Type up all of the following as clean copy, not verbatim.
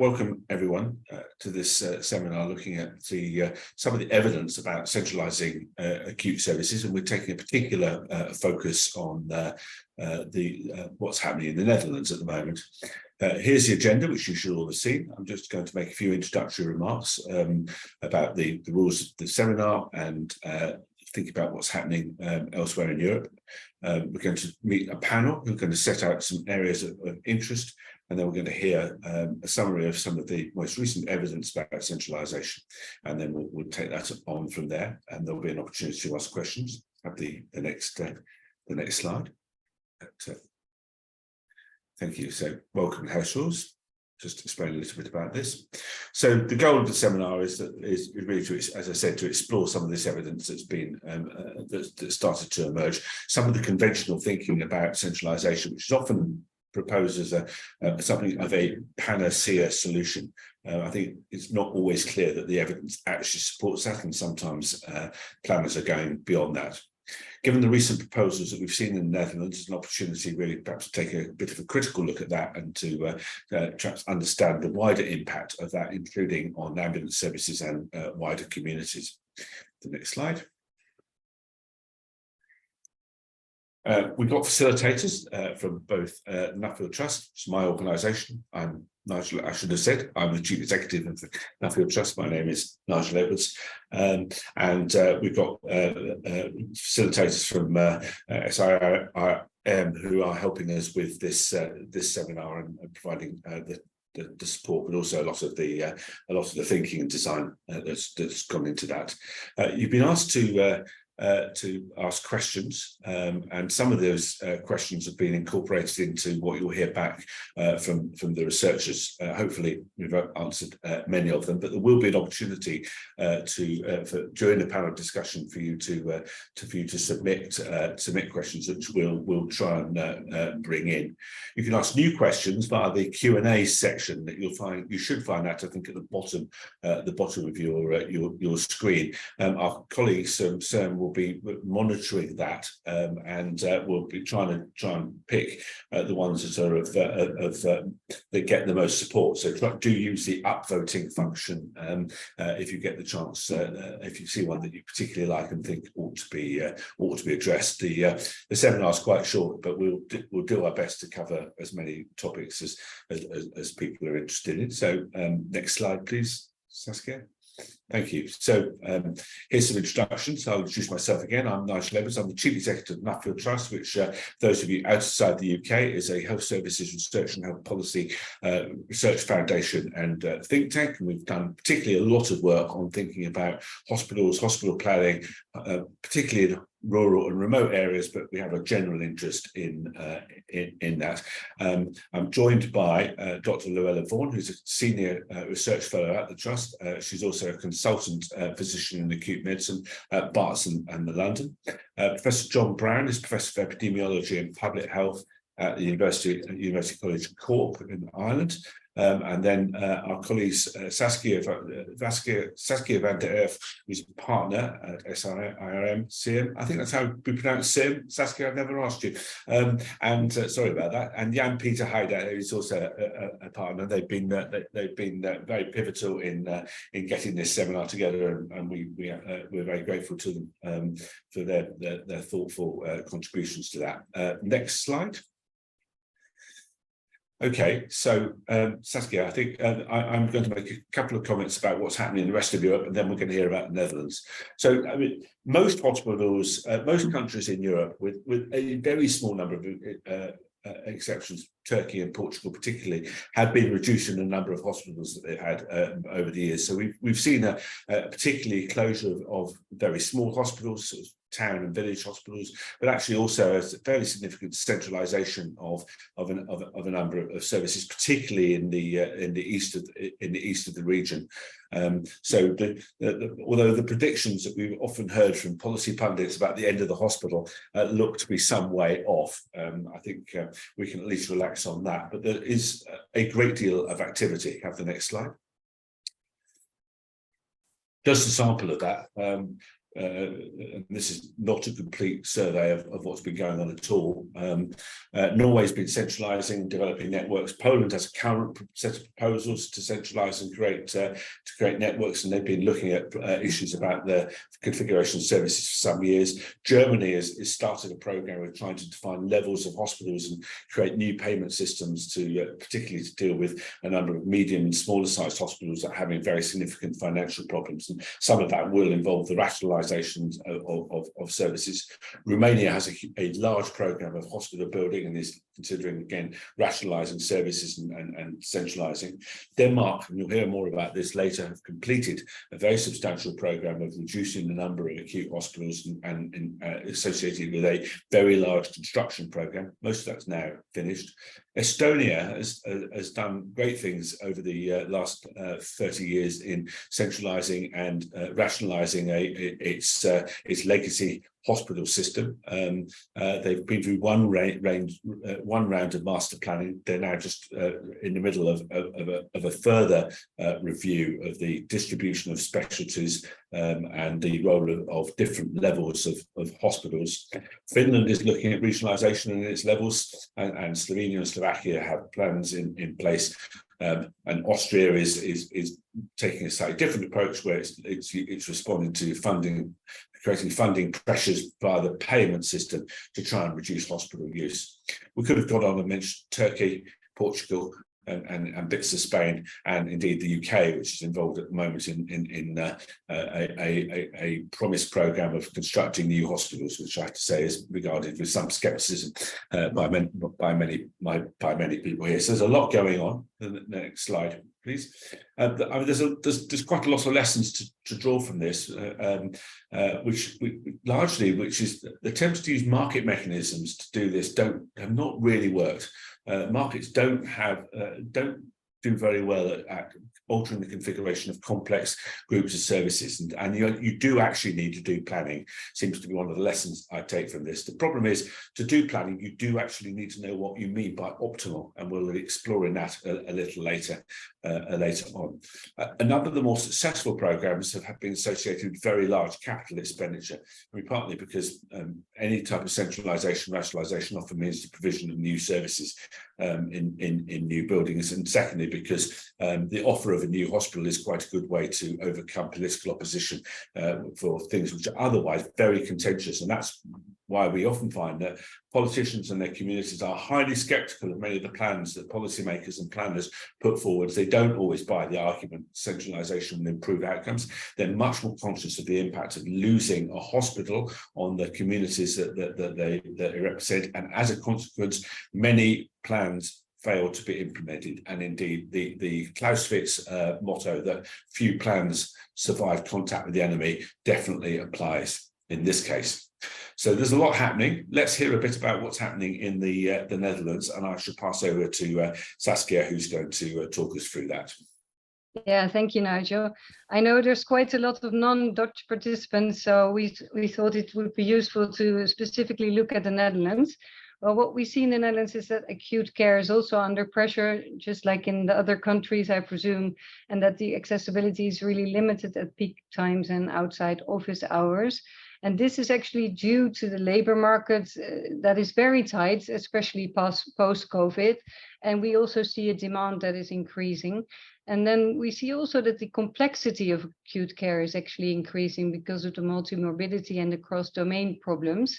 Welcome everyone to this seminar looking at some of the evidence about centralising acute services, and we're taking a particular focus on what's happening in the Netherlands at the moment. Here's the agenda, which you should all have seen. I'm just going to make a few introductory remarks about the rules of the seminar and think about what's happening elsewhere in Europe. We're going to meet a panel who are going to set out some areas of interest, and then we're going to hear a summary of some of the most recent evidence about centralisation, and then we'll take that on from there, and there'll be an opportunity to ask questions. Have the next slide. Thank you. So welcome, Herschels. Just explain a little bit about this. So the goal of the seminar is really to, as I said, to explore some of this evidence that's been that started to emerge. Some of the conventional thinking about centralisation, which is often proposed as something of a panacea solution. I think it's not always clear that the evidence actually supports that, and sometimes planners are going beyond that. Given the recent proposals that we've seen in the Netherlands, it's an opportunity really perhaps to take a bit of a critical look at that and to perhaps understand the wider impact of that, including on ambulance services and wider communities. The next slide. We've got facilitators from both Nuffield Trust, which is my organisation. I'm Nigel, I should have said, I'm the Chief Executive of the Nuffield Trust. My name is Nigel Edwards. And we've got facilitators from SIRM who are helping us with this seminar and providing the support, but also a lot of the thinking and design that's gone into that. You've been asked to ask questions, and some of those questions have been incorporated into what you'll hear back from the researchers. Hopefully we've answered many of them, but there will be an opportunity during the panel discussion for you to submit questions, which we'll try and bring in. You can ask new questions via the Q&A section that you should find that, I think, at the bottom of your screen. Our colleagues Sam will be monitoring that, and we'll be trying to pick the ones that are that get the most support. So do use the upvoting function if you get the chance. If you see one that you particularly like and think ought to be addressed. The seminar is quite short, but we'll do our best to cover as many topics as people are interested in. So next slide, please, Saskia. Thank you. So here's some introductions. I'll introduce myself again. I'm Nigel Edwards. I'm the Chief Executive of Nuffield Trust, which those of you outside the UK is a health services research and health policy research foundation and think tank. And we've done particularly a lot of work on thinking about hospitals, hospital planning, particularly in rural and remote areas, but we have a general interest in that. I'm joined by Dr. Luella Vaughan, who's a senior research fellow at the Trust. She's also a consultant physician in acute medicine at Barts and London. Professor John Brown is Professor of Epidemiology and Public Health at the University College Cork in Ireland. And then our colleagues Saskia van der Erf, who's a partner at SIRM, CM. I think that's how we pronounce CM. Saskia, I've never asked you. Sorry about that. And Jan Peter Heider, who's also a partner. They've been very pivotal in getting this seminar together, and we're very grateful to them for their thoughtful contributions to that. Next slide. Okay, so Saskia, I think I'm going to make a couple of comments about what's happening in the rest of Europe, and then we're going to hear about the Netherlands. So, I mean, most hospitals, most countries in Europe, with a very small number of exceptions, Turkey and Portugal particularly, have been reducing the number of hospitals that they've had over the years. So we've seen a particularly closure of very small hospitals, sort of town and village hospitals, but actually also a fairly significant centralisation of a number of services, particularly in the east of the region. So although the predictions that we've often heard from policy pundits about the end of the hospital look to be some way off, I think we can at least relax on that. But there is a great deal of activity. Have the next slide. Just a sample of that. and this is not a complete survey of what's been going on at all. Norway's been centralising, developing networks. Poland has a current set of proposals to centralise and create networks, and they've been looking at issues about the configuration of services for some years. Germany has started a programme of trying to define levels of hospitals and create new payment systems to particularly to deal with a number of medium and smaller sized hospitals that are having very significant financial problems, and some of that will involve the rationalisation of services. Romania has a large programme of hospital building and is considering again rationalising services and centralising. Denmark, and you'll hear more about this later, have completed a very substantial programme of reducing the number of acute hospitals and associated with a very large construction programme. Most of that's now finished. Estonia has done great things over the last 30 years in centralising and rationalising its legacy hospital system. They've been through one round of master planning. They're now just in the middle of a further review of the distribution of specialties and the role of different levels of hospitals. Finland is looking at regionalisation in its levels, and Slovenia and Slovakia have plans in place. And Austria is taking a slightly different approach, where it's responding to creating funding pressures via the payment system to try and reduce hospital use. We could have gone on and mentioned Turkey, Portugal, and bits of Spain, and indeed the UK, which is involved at the moment in a promised programme of constructing new hospitals, which I have to say is regarded with some scepticism by many people here. So there's a lot going on. The next slide, please. I mean, there's quite a lot of lessons to draw from this, which is the attempts to use market mechanisms to do this have not really worked. Markets don't do very well at altering the configuration of complex groups of services, and you do actually need to do planning. Seems to be one of the lessons I take from this. The problem is, to do planning, you do actually need to know what you mean by optimal, and we'll be exploring that a little later on. A number of the more successful programs have been associated with very large capital expenditure. I mean, partly because any type of centralisation, rationalisation often means the provision of new services in new buildings, and secondly, because the offer of a new hospital is quite a good way to overcome political opposition for things which are otherwise very contentious. And that's why we often find that politicians and their communities are highly sceptical of many of the plans that policymakers and planners put forward. They don't always buy the argument centralisation will improve outcomes. They're much more conscious of the impact of losing a hospital on the communities that they represent, and as a consequence, many plans failed to be implemented. And indeed, the Clausewitz motto that few plans survive contact with the enemy definitely applies in this case. So there's a lot happening. Let's hear a bit about what's happening in the Netherlands, and I shall pass over to Saskia, who's going to talk us through that. Yeah, thank you, Nigel. I know there's quite a lot of non-Dutch participants, so we thought it would be useful to specifically look at the Netherlands. Well, what we see in the Netherlands is that acute care is also under pressure, just like in the other countries, I presume, and that the accessibility is really limited at peak times and outside office hours. And this is actually due to the labor market that is very tight, especially post-COVID. And we also see a demand that is increasing. And then we see also that the complexity of acute care is actually increasing because of the multimorbidity and the cross-domain problems.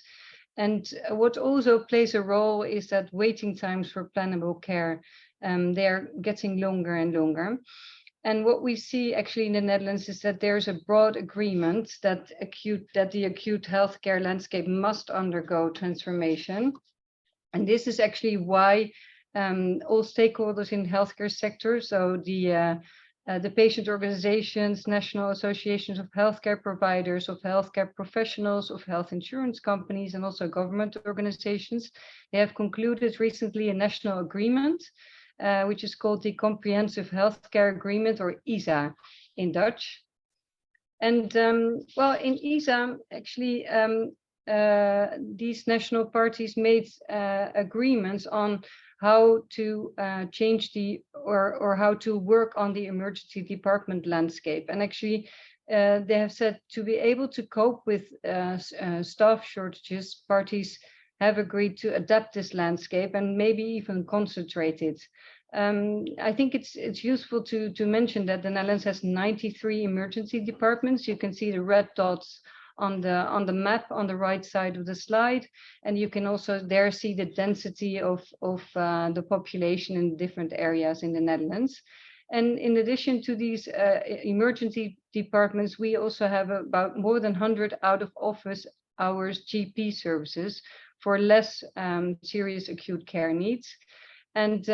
And what also plays a role is that waiting times for plannable care, they're getting longer and longer. And what we see actually in the Netherlands is that there's a broad agreement that the acute healthcare landscape must undergo transformation. And this is actually why all stakeholders in the healthcare sector, so the patient organizations, national associations of healthcare providers, of healthcare professionals, of health insurance companies, and also government organizations, they have concluded recently a national agreement, which is called the Comprehensive Healthcare Agreement, or ISA in Dutch. And well, in ISA, actually, these national parties made agreements on how to change or how to work on the emergency department landscape. And actually, they have said to be able to cope with staff shortages, parties have agreed to adapt this landscape and maybe even concentrate it. I think it's useful to mention that the Netherlands has 93 emergency departments. You can see the red dots on the map on the right side of the slide, and you can also there see the density of the population in different areas in the Netherlands. And in addition to these emergency departments, we also have about more than 100 out of office hours GP services for less serious acute care needs. And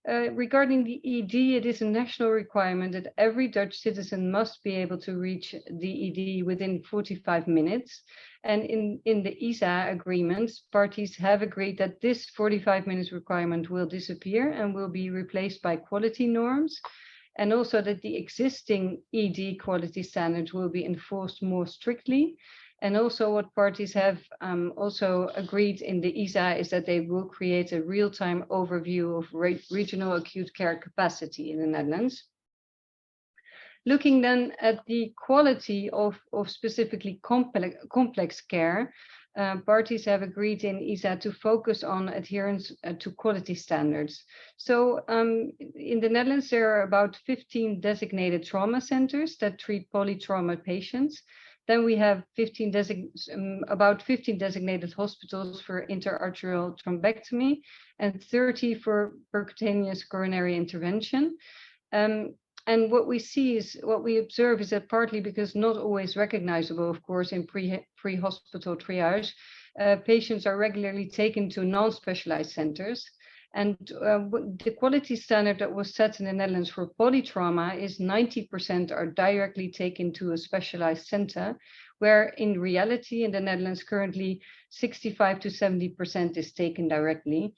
regarding the ED, it is a national requirement that every Dutch citizen must be able to reach the ED within 45 minutes. And in the ISA agreements, parties have agreed that this 45 minutes requirement will disappear and will be replaced by quality norms. And also that the existing ED quality standards will be enforced more strictly. And also what parties have also agreed in the ISA is that they will create a real-time overview of regional acute care capacity in the Netherlands. Looking then at the quality of specifically complex care, parties have agreed in ISA to focus on adherence to quality standards. So in the Netherlands, there are about 15 designated trauma centers that treat polytrauma patients. Then we have about 15 designated hospitals for interarterial thrombectomy and 30 for percutaneous coronary intervention. And what we observe is that partly because not always recognizable, of course, in pre-hospital triage, patients are regularly taken to non-specialized centers. And the quality standard that was set in the Netherlands for polytrauma is 90% are directly taken to a specialized center, where in reality in the Netherlands currently 65 to 70% is taken directly.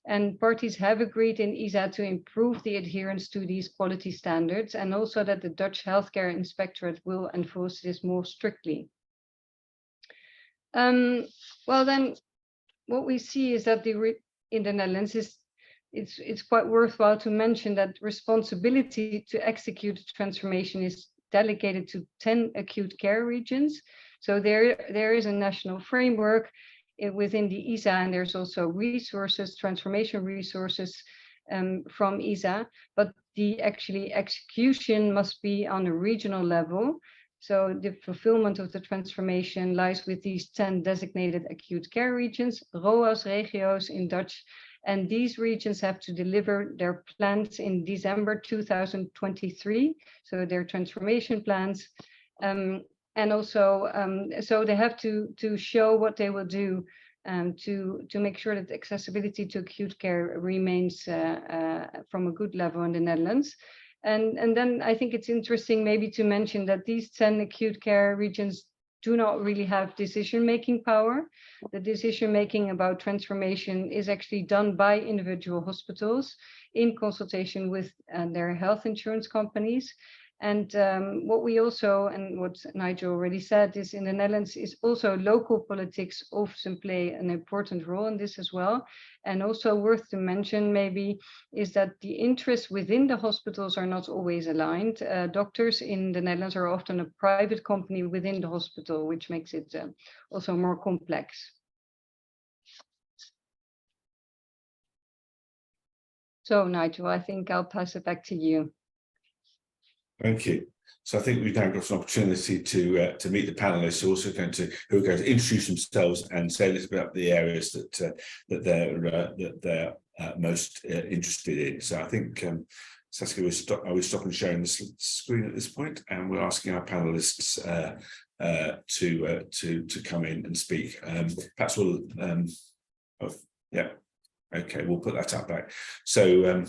And parties have agreed in ISA to improve the adherence to these quality standards, and also that the Dutch Healthcare Inspectorate will enforce this more strictly. Well, then what we see is that in the Netherlands it's quite worthwhile to mention that responsibility to execute transformation is delegated to 10 acute care regions. So there is a national framework within the ISA, and there's also resources, transformation resources from ISA, but the execution must be on a regional level. So the fulfillment of the transformation lies with these 10 designated acute care regions, ROAS, regios in Dutch, and these regions have to deliver their plans in December 2023, so their transformation plans. And also, so they have to show what they will do to make sure that accessibility to acute care remains from a good level in the Netherlands. And then I think it's interesting maybe to mention that these 10 acute care regions do not really have decision-making power. The decision-making about transformation is actually done by individual hospitals in consultation with their health insurance companies. And what we also, and what Nigel already said, is in the Netherlands is also local politics often play an important role in this as well. And also worth to mention maybe is that the interests within the hospitals are not always aligned. Doctors in the Netherlands are often a private company within the hospital, which makes it also more complex. So Nigel, I think I'll pass it back to you. Thank you. So I think we've now got an opportunity to meet the panelists who are going to introduce themselves and say a little bit about the areas that they're most interested in. So I think Saskia will stop and sharing the screen at this point, and we're asking our panelists to come in and speak. Perhaps we'll yeah, okay, we'll put that up back. So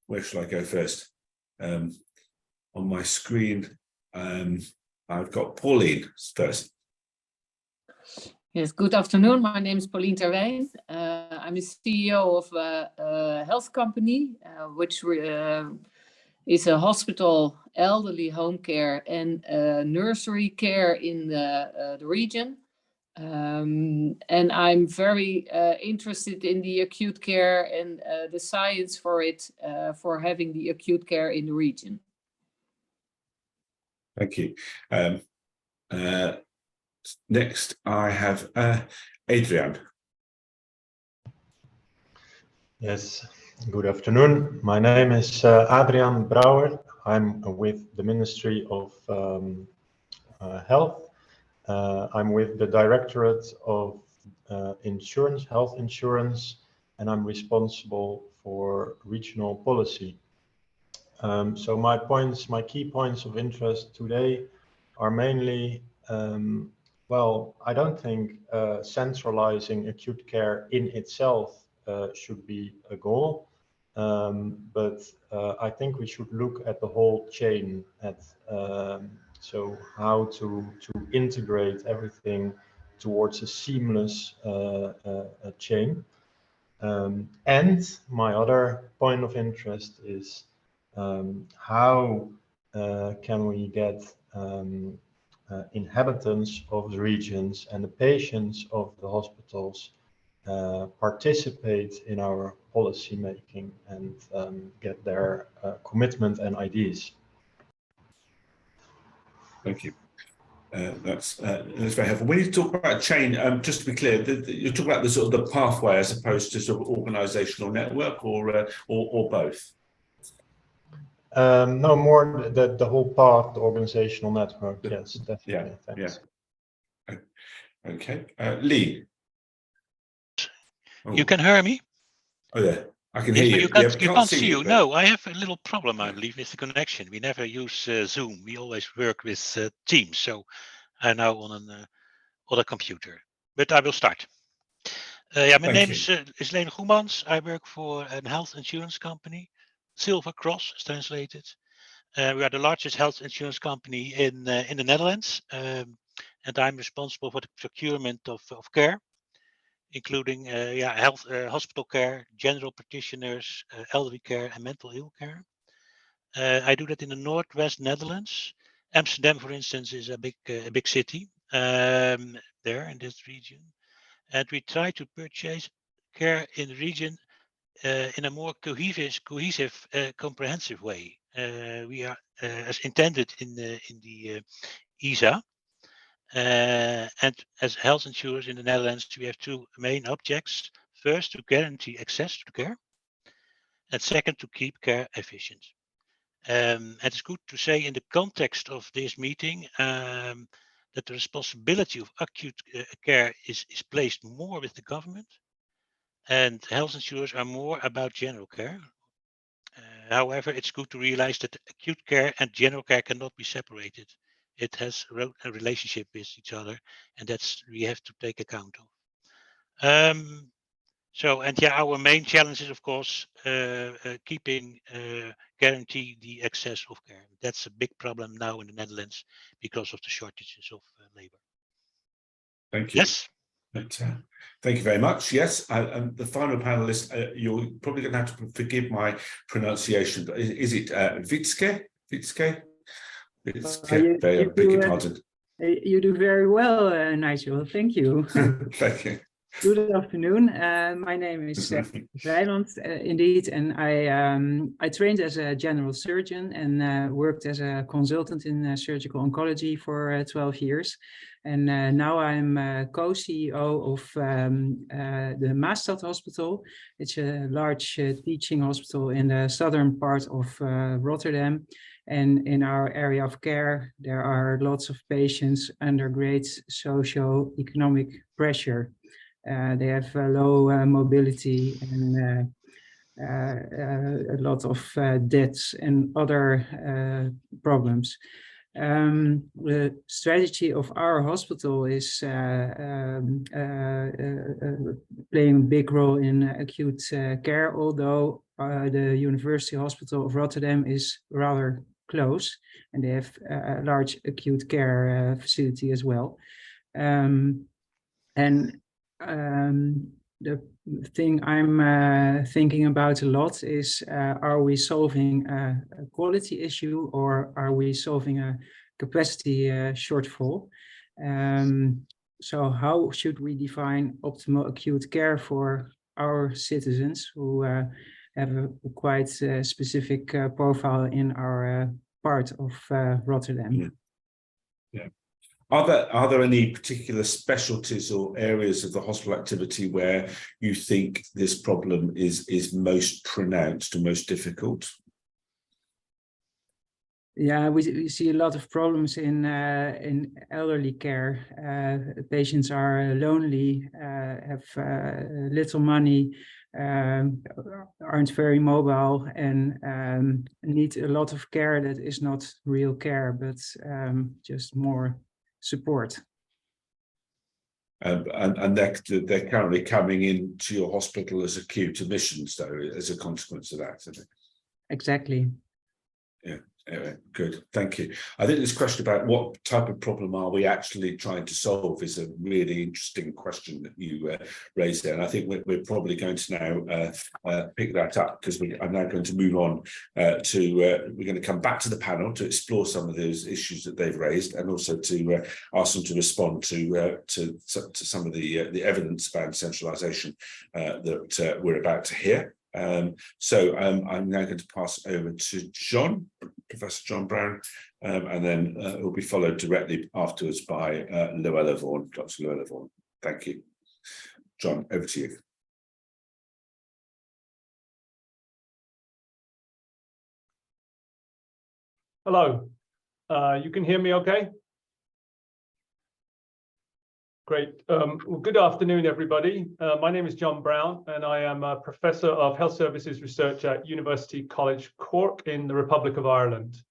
where shall I go first? On my screen, I've got Pauline first. Yes, good afternoon. My name is Pauline Terwijn. I'm a CEO of a health company, which is a hospital, elderly home care, and nursery care in the region. And I'm very interested in the acute care and the science for it, for having the acute care in the region. Thank you. Next, I have Adrian. Yes, good afternoon. My name is Adrian Brouwer. I'm with the Ministry of Health. I'm with the Directorate of Insurance, Health Insurance, and I'm responsible for regional policy. So my key points of interest today are mainly, well, I don't think centralizing acute care in itself should be a goal, but I think we should look at the whole chain, at so how to integrate everything towards a seamless chain. And my other point of interest is how can we get inhabitants of the regions and the patients of the hospitals participate in our policy making and get their commitment and ideas. Thank you. That's very helpful. When you talk about chain, just to be clear, you talk about the sort of the pathway as opposed to sort of organisational network, or both. No, more the whole path, the organizational network. Yes, definitely. Yeah, thanks. yeah. Okay, Lee. You can hear me? Oh, yeah, I can hear you. You can't see you. But... No, I have a little problem, I believe, with the connection. We never use Zoom. We always work with Teams. So I'm now on an other computer. But I will start. Yeah, my name is Leen Goemans. I work for a health insurance company. Silver Cross is translated. We are the largest health insurance company in the Netherlands. And I'm responsible for the procurement of care, including hospital care, general practitioners, elderly care, and mental ill care. I do that in the Northwest Netherlands. Amsterdam, for instance, is a big city there in this region. And we try to purchase care in the region in a more cohesive, comprehensive way. We are as intended in the ESA. And as health insurers in the Netherlands, we have two main objects. First, to guarantee access to care. And second, to keep care efficient. And it's good to say in the context of this meeting that the responsibility of acute care is placed more with the government, and health insurers are more about general care. However, it's good to realize that acute care and general care cannot be separated. It has a relationship with each other, and that's we have to take account of. Our main challenge is, of course, keeping guarantee the access of care. That's a big problem now in the Netherlands because of the shortages of labor. Thank you. Yes. Thank you very much. Yes, the final panelist, you're probably going to have to forgive my pronunciation, but is it Witske? Witske? Witske? Beg your pardon. You do very well, Nigel. Thank you. Thank you. Good afternoon. My name is Rijland, indeed, and I trained as a general surgeon and worked as a consultant in surgical oncology for 12 years. And now I'm co-CEO of the Maastad Hospital. It's a large teaching hospital in the southern part of Rotterdam. And in our area of care, there are lots of patients under great socio-economic pressure. They have low mobility and a lot of debts and other problems. The strategy of our hospital is playing a big role in acute care, although the University Hospital of Rotterdam is rather close and they have a large acute care facility as well. The thing I'm thinking about a lot is, are we solving a quality issue or are we solving a capacity shortfall? So how should we define optimal acute care for our citizens who have a quite specific profile in our part of Rotterdam? Yeah. Yeah. Are there any particular specialties or areas of the hospital activity where you think this problem is most pronounced and most difficult? Yeah, we see a lot of problems in elderly care. Patients are lonely, have little money, aren't very mobile, and need a lot of care that is not real care, but just more support. And they're currently coming into your hospital as acute admissions, though, as a consequence of that, isn't it? Exactly. Yeah. Good, thank you. I think this question about what type of problem are we actually trying to solve is a really interesting question that you raised there, and I think we're probably going to now pick that up, because I'm now going to move on we're going to come back to the panel to explore some of those issues that they've raised, and also to ask them to respond to some of the evidence about centralisation that we're about to hear. So I'm now going to pass over to John, Professor John Brown, and then it will be followed directly afterwards by Luella Vaughan, Dr. Luella Vaughan. Thank you. John, over to you. Hello, you can hear me okay? Great. Well, good afternoon, everybody. My name is John Brown, and I am a Professor of Health Services Research at University College Cork in the Republic of Ireland.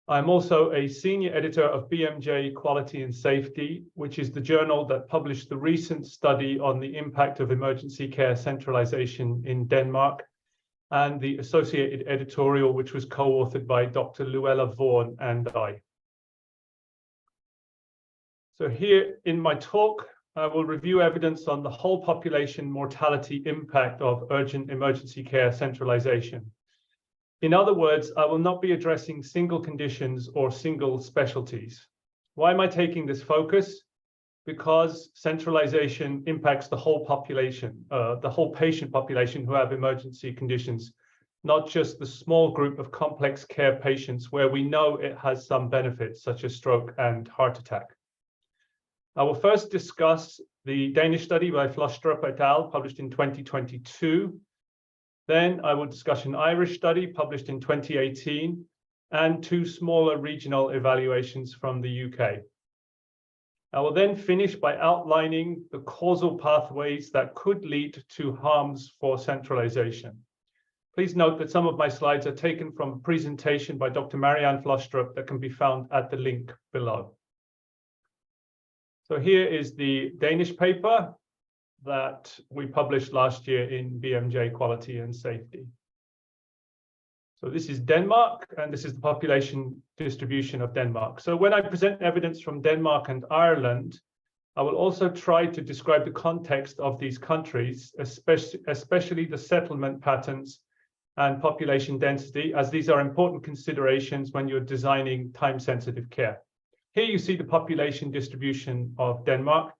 I'm also a Senior Editor of BMJ Quality and Safety, which is the journal that published the recent study on the impact of emergency care centralisation in Denmark, and the associated editorial, which was co-authored by Dr. Luella Vaughan and I. So here in my talk, I will review evidence on the whole population mortality impact of urgent emergency care centralisation. In other words, I will not be addressing single conditions or single specialties. Why am I taking this focus? Because centralisation impacts the whole population, the whole patient population who have emergency conditions, not just the small group of complex care patients where we know it has some benefits, such as stroke and heart attack. I will first discuss the Danish study by Flostrup et al., published in 2022. Then I will discuss an Irish study published in 2018 and two smaller regional evaluations from the UK. I will then finish by outlining the causal pathways that could lead to harms for centralisation. Please note that some of my slides are taken from a presentation by Dr. Marianne Flostrup that can be found at the link below. So here is the Danish paper that we published last year in BMJ Quality and Safety. So this is Denmark, and this is the population distribution of Denmark. So when I present evidence from Denmark and Ireland, I will also try to describe the context of these countries, especially the settlement patterns and population density, as these are important considerations when you're designing time-sensitive care. Here you see the population distribution of Denmark,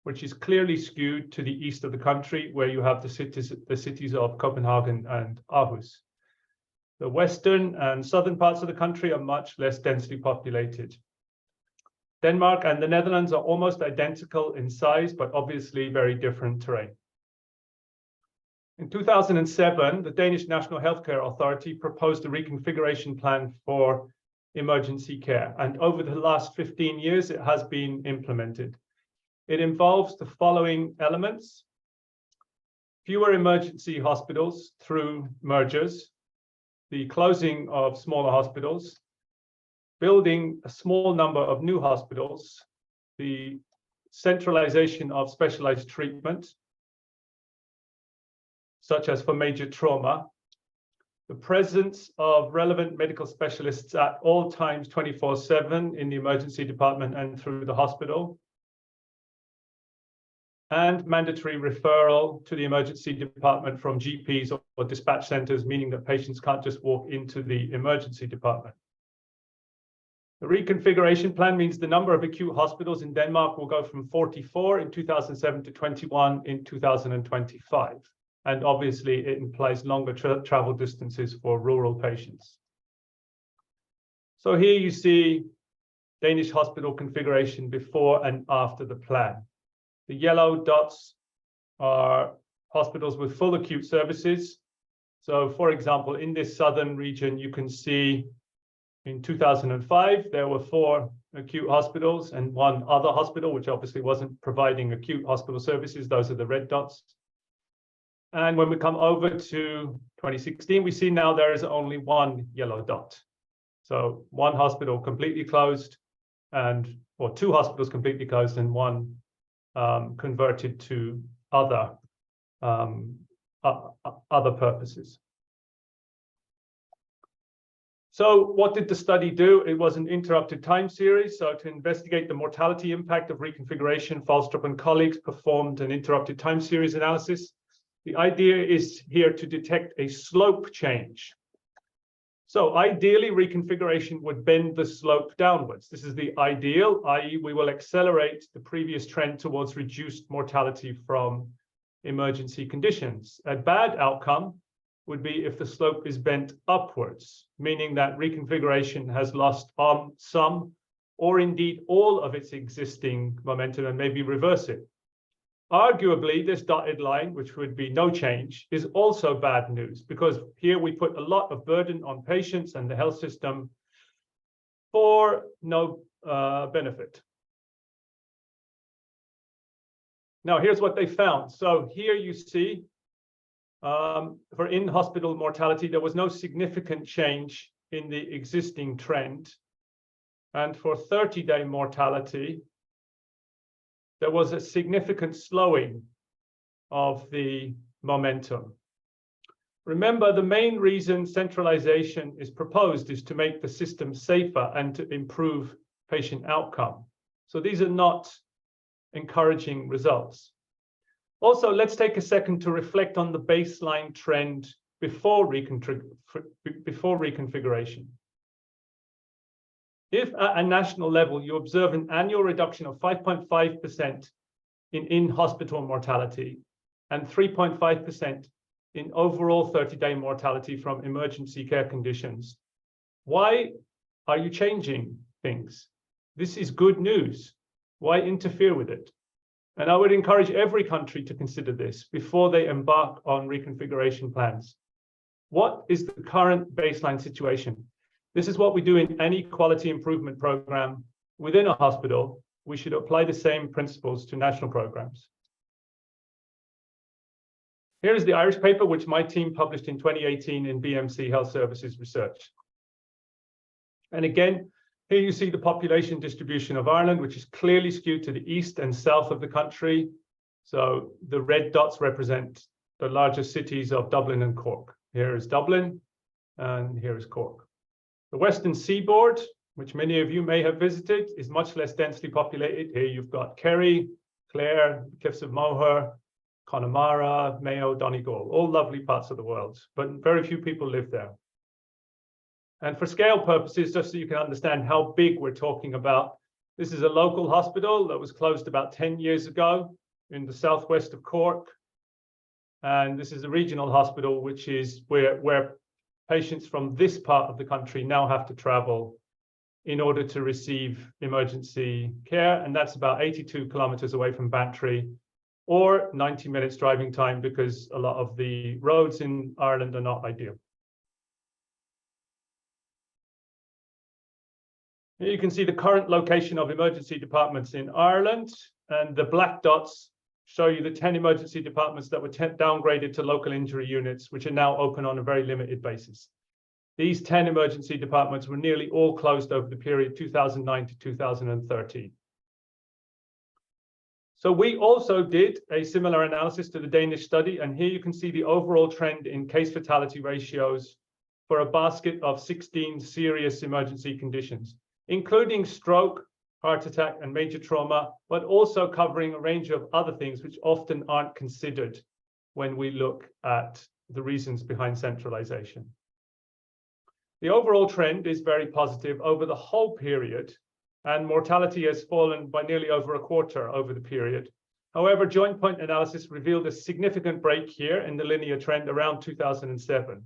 which is clearly skewed to the east of the country, where you have the cities of Copenhagen and Aarhus. The western and southern parts of the country are much less densely populated. Denmark and the Netherlands are almost identical in size, but obviously very different terrain. In 2007, the Danish National Healthcare Authority proposed a reconfiguration plan for emergency care, and over the last 15 years it has been implemented. It involves the following elements: fewer emergency hospitals through mergers, the closing of smaller hospitals, building a small number of new hospitals, the centralization of specialized treatment, such as for major trauma, the presence of relevant medical specialists at all times 24/7 in the emergency department and through the hospital, and mandatory referral to the emergency department from GPs or dispatch centers, meaning that patients can't just walk into the emergency department. The reconfiguration plan means the number of acute hospitals in Denmark will go from 44 in 2007 to 21 in 2025. And obviously it implies longer travel distances for rural patients. So here you see Danish hospital configuration before and after the plan. The yellow dots are hospitals with full acute services. So, for example, in this southern region, you can see in 2005, there were 4 acute hospitals and 1 other hospital, which obviously wasn't providing acute hospital services. Those are the red dots. And when we come over to 2016, we see now there is only 1 yellow dot. So 1 hospital completely closed, or 2 hospitals completely closed and 1 converted to other purposes. So what did the study do? It was an interrupted time series. So to investigate the mortality impact of reconfiguration, Falstrup and colleagues performed an interrupted time series analysis. The idea is here to detect a slope change. So ideally, reconfiguration would bend the slope downwards. This is the ideal, i.e. we will accelerate the previous trend towards reduced mortality from emergency conditions. A bad outcome would be if the slope is bent upwards, meaning that reconfiguration has lost some or indeed all of its existing momentum and maybe reverse it. Arguably, this dotted line, which would be no change, is also bad news because here we put a lot of burden on patients and the health system for no benefit. Now, here's what they found. So here you see for in-hospital mortality, there was no significant change in the existing trend. And for 30-day mortality, there was a significant slowing of the momentum. Remember, the main reason centralization is proposed is to make the system safer and to improve patient outcome. So these are not encouraging results. Also, let's take a second to reflect on the baseline trend before reconfiguration. If at a national level you observe an annual reduction of 5.5% in hospital mortality and 3.5% in overall 30-day mortality from emergency care conditions, why are you changing things? This is good news. Why interfere with it? And I would encourage every country to consider this before they embark on reconfiguration plans. What is the current baseline situation? This is what we do in any quality improvement program within a hospital. We should apply the same principles to national programs. Here is the Irish paper, which my team published in 2018 in BMC Health Services Research. And again, here you see the population distribution of Ireland, which is clearly skewed to the east and south of the country. So the red dots represent the largest cities of Dublin and Cork. Here is Dublin, and here is Cork. The Western Seaboard, which many of you may have visited, is much less densely populated. Here you've got Kerry, Clare, Cliffs of Moher, Connemara, Mayo, Donegal, all lovely parts of the world, but very few people live there. And for scale purposes, just so you can understand how big we're talking about, this is a local hospital that was closed about 10 years ago in the southwest of Cork. And this is a regional hospital, which is where patients from this part of the country now have to travel in order to receive emergency care. And that's about 82 kilometers away from Bantry, or 90 minutes driving time, because a lot of the roads in Ireland are not ideal. Here you can see the current location of emergency departments in Ireland, and the black dots show you the 10 emergency departments that were downgraded to local injury units, which are now open on a very limited basis. These 10 emergency departments were nearly all closed over the period 2009 to 2013. So we also did a similar analysis to the Danish study, and here you can see the overall trend in case fatality ratios for a basket of 16 serious emergency conditions, including stroke, heart attack, and major trauma, but also covering a range of other things which often aren't considered when we look at the reasons behind centralization. The overall trend is very positive over the whole period, and mortality has fallen by nearly over a quarter over the period. However, joint point analysis revealed a significant break here in the linear trend around 2007.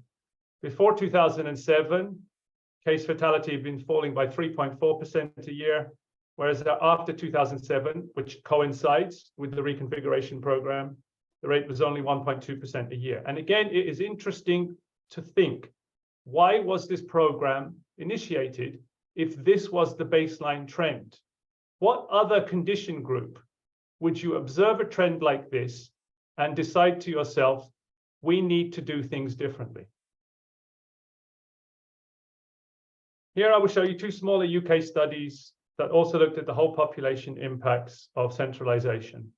Before 2007, case fatality had been falling by 3.4% a year, whereas after 2007, which coincides with the reconfiguration program, the rate was only 1.2% a year. And again, it is interesting to think, why was this program initiated if this was the baseline trend? What other condition group would you observe a trend like this and decide to yourself, we need to do things differently? Here I will show you two smaller UK studies that also looked at the whole population impacts of centralisation.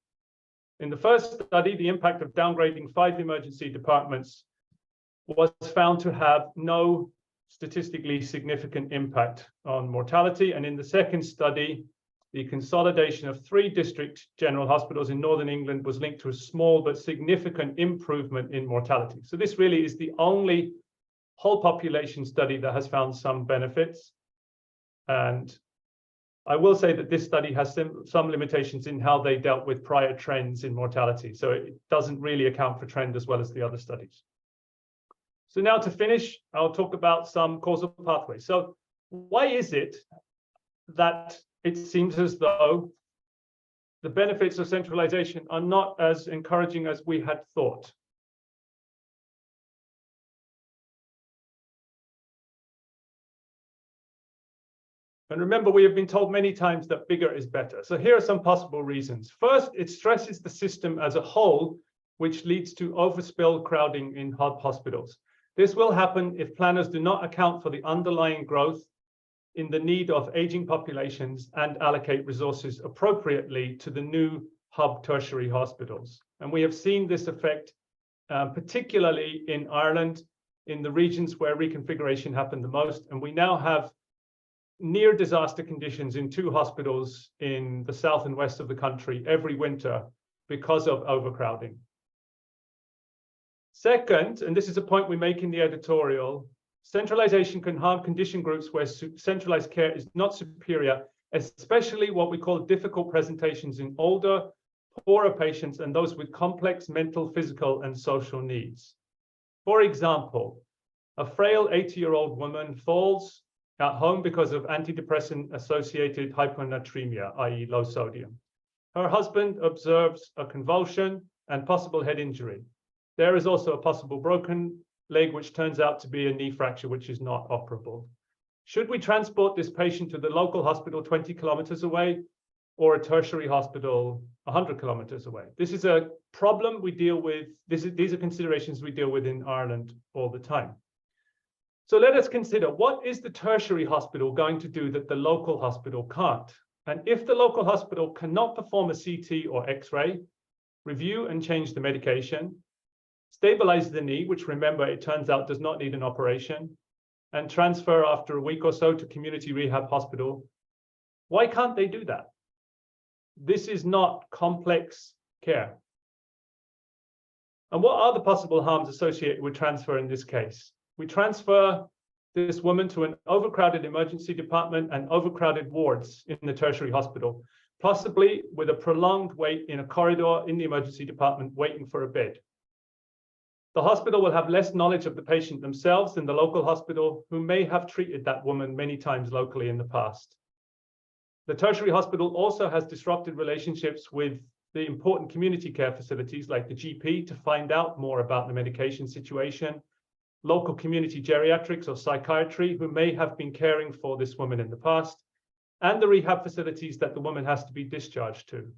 In the first study, the impact of downgrading 5 emergency departments was found to have no statistically significant impact on mortality. And in the second study, the consolidation of 3 district general hospitals in Northern England was linked to a small but significant improvement in mortality. So this really is the only whole population study that has found some benefits. And I will say that this study has some limitations in how they dealt with prior trends in mortality. So it doesn't really account for trend as well as the other studies. So now to finish, I'll talk about some causal pathways. So why is it that it seems as though the benefits of centralization are not as encouraging as we had thought? And remember, we have been told many times that bigger is better. So here are some possible reasons. First, it stresses the system as a whole, which leads to overspill crowding in hospitals. This will happen if planners do not account for the underlying growth in the need of aging populations and allocate resources appropriately to the new hub tertiary hospitals. And we have seen this effect, particularly in Ireland, in the regions where reconfiguration happened the most. And we now have near disaster conditions in 2 hospitals in the south and west of the country every winter because of overcrowding. Second, and this is a point we make in the editorial, centralization can harm condition groups where centralized care is not superior, especially what we call difficult presentations in older, poorer patients and those with complex mental, physical, and social needs. For example, a frail 80-year-old woman falls at home because of antidepressant-associated hyponatremia, i.e. low sodium. Her husband observes a convulsion and possible head injury. There is also a possible broken leg, which turns out to be a knee fracture, which is not operable. Should we transport this patient to the local hospital 20 kilometers away or a tertiary hospital 100 kilometers away? This is a problem we deal with. These are considerations we deal with in Ireland all the time. So let us consider, what is the tertiary hospital going to do that the local hospital can't? And if the local hospital cannot perform a CT or X-ray, review and change the medication, stabilize the knee, which remember, it turns out does not need an operation, and transfer after a week or so to community rehab hospital, why can't they do that? This is not complex care. And what are the possible harms associated with transfer in this case? We transfer this woman to an overcrowded emergency department and overcrowded wards in the tertiary hospital, possibly with a prolonged wait in a corridor in the emergency department waiting for a bed. The hospital will have less knowledge of the patient themselves than the local hospital, who may have treated that woman many times locally in the past. The tertiary hospital also has disrupted relationships with the important community care facilities like the GP to find out more about the medication situation, local community geriatrics or psychiatry who may have been caring for this woman in the past, and the rehab facilities that the woman has to be discharged to.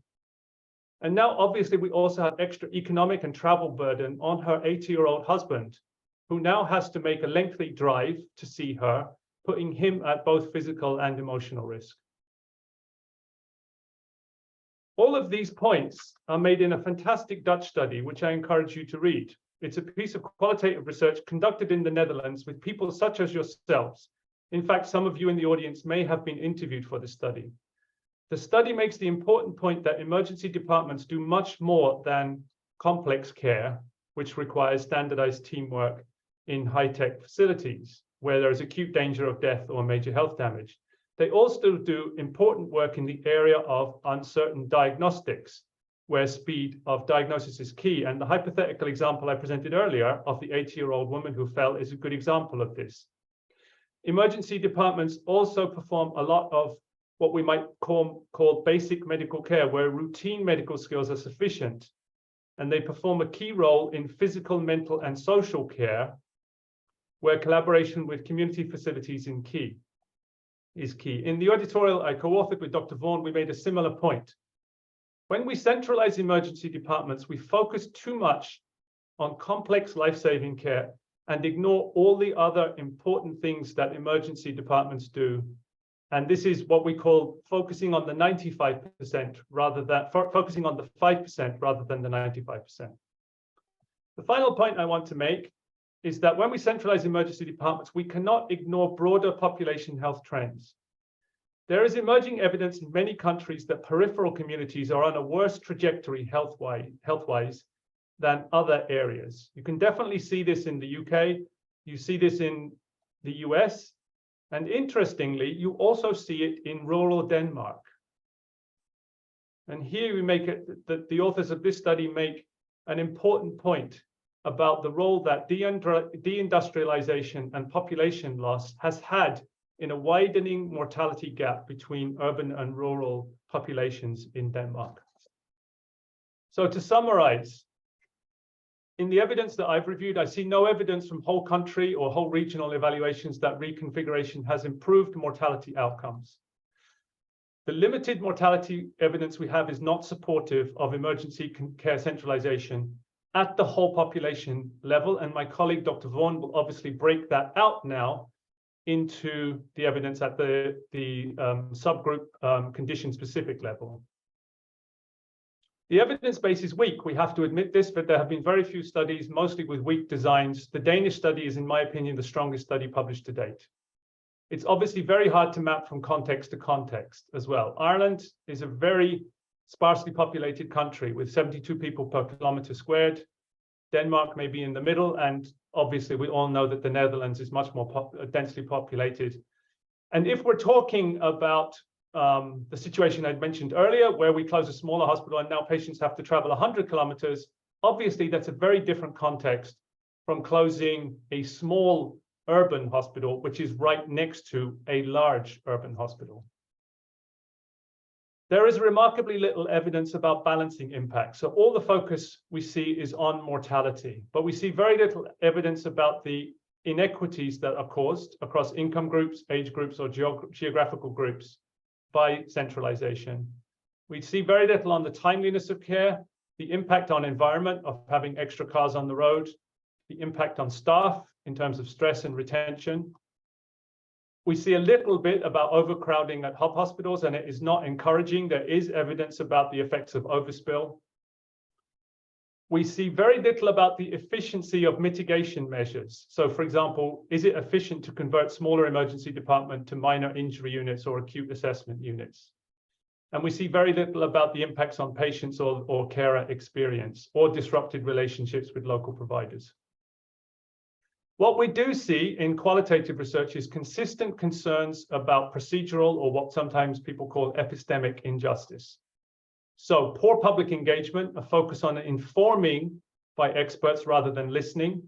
And now, obviously, we also have extra economic and travel burden on her 80-year-old husband, who now has to make a lengthy drive to see her, putting him at both physical and emotional risk. All of these points are made in a fantastic Dutch study, which I encourage you to read. It's a piece of qualitative research conducted in the Netherlands with people such as yourselves. In fact, some of you in the audience may have been interviewed for this study. The study makes the important point that emergency departments do much more than complex care, which requires standardized teamwork in high-tech facilities where there is acute danger of death or major health damage. They also do important work in the area of uncertain diagnostics, where speed of diagnosis is key. And the hypothetical example I presented earlier of the 80-year-old woman who fell is a good example of this. Emergency departments also perform a lot of what we might call basic medical care, where routine medical skills are sufficient, and they perform a key role in physical, mental, and social care, where collaboration with community facilities is key. In the editorial I co-authored with Dr. Vaughan, we made a similar point. When we centralize emergency departments, we focus too much on complex life-saving care and ignore all the other important things that emergency departments do. And this is what we call focusing on the 95% rather than focusing on the 5% rather than the 95%. The final point I want to make is that when we centralize emergency departments, we cannot ignore broader population health trends. There is emerging evidence in many countries that peripheral communities are on a worse trajectory health-wise than other areas. You can definitely see this in the UK, you see this in the US, and interestingly, you also see it in rural Denmark. And here we make it that the authors of this study make an important point about the role that deindustrialization and population loss has had in a widening mortality gap between urban and rural populations in Denmark. So to summarize, in the evidence that I've reviewed, I see no evidence from whole country or whole regional evaluations that reconfiguration has improved mortality outcomes. The limited mortality evidence we have is not supportive of emergency care centralization at the whole population level, and my colleague Dr. Vaughan will obviously break that out now into the evidence at the subgroup condition-specific level. The evidence base is weak, we have to admit this, but there have been very few studies, mostly with weak designs. The Danish study is, in my opinion, the strongest study published to date. It's obviously very hard to map from context to context as well. Ireland is a very sparsely populated country with 72 people per kilometer squared. Denmark may be in the middle, and obviously we all know that the Netherlands is much more densely populated. And if we're talking about the situation I'd mentioned earlier, where we close a smaller hospital and now patients have to travel 100 kilometers, obviously that's a very different context from closing a small urban hospital, which is right next to a large urban hospital. There is remarkably little evidence about balancing impact. So all the focus we see is on mortality, but we see very little evidence about the inequities that are caused across income groups, age groups, or geographical groups by centralization. We see very little on the timeliness of care, the impact on environment of having extra cars on the road, the impact on staff in terms of stress and retention. We see a little bit about overcrowding at hub hospitals, and it is not encouraging. There is evidence about the effects of overspill. We see very little about the efficiency of mitigation measures. So, for example, is it efficient to convert smaller emergency department to minor injury units or acute assessment units? And we see very little about the impacts on patients or carer experience or disrupted relationships with local providers. What we do see in qualitative research is consistent concerns about procedural, or what sometimes people call epistemic, injustice. So poor public engagement, a focus on informing by experts rather than listening,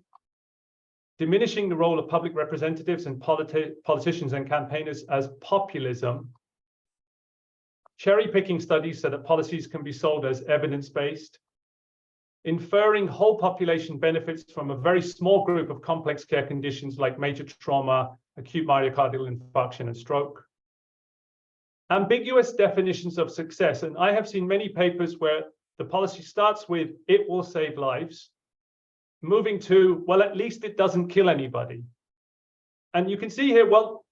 diminishing the role of public representatives and politicians and campaigners as populism, cherry-picking studies so that policies can be sold as evidence-based, inferring whole population benefits from a very small group of complex care conditions like major trauma, acute myocardial infarction, and stroke. Ambiguous definitions of success. And I have seen many papers where the policy starts with, it will save lives, moving to, well, at least it doesn't kill anybody. And you can see here, well,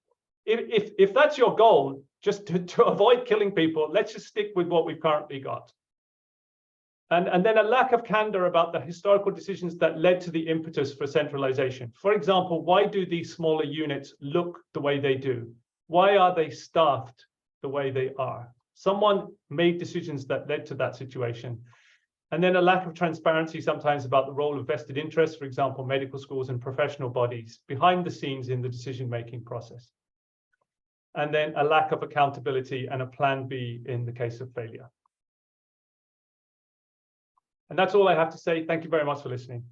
if that's your goal, just to avoid killing people, let's just stick with what we've currently got. And then a lack of candor about the historical decisions that led to the impetus for centralization. For example, why do these smaller units look the way they do? Why are they staffed the way they are? Someone made decisions that led to that situation. And then a lack of transparency sometimes about the role of vested interests, for example, medical schools and professional bodies behind the scenes in the decision-making process. And then a lack of accountability and a plan B in the case of failure. And that's all I have to say. Thank you very much for listening.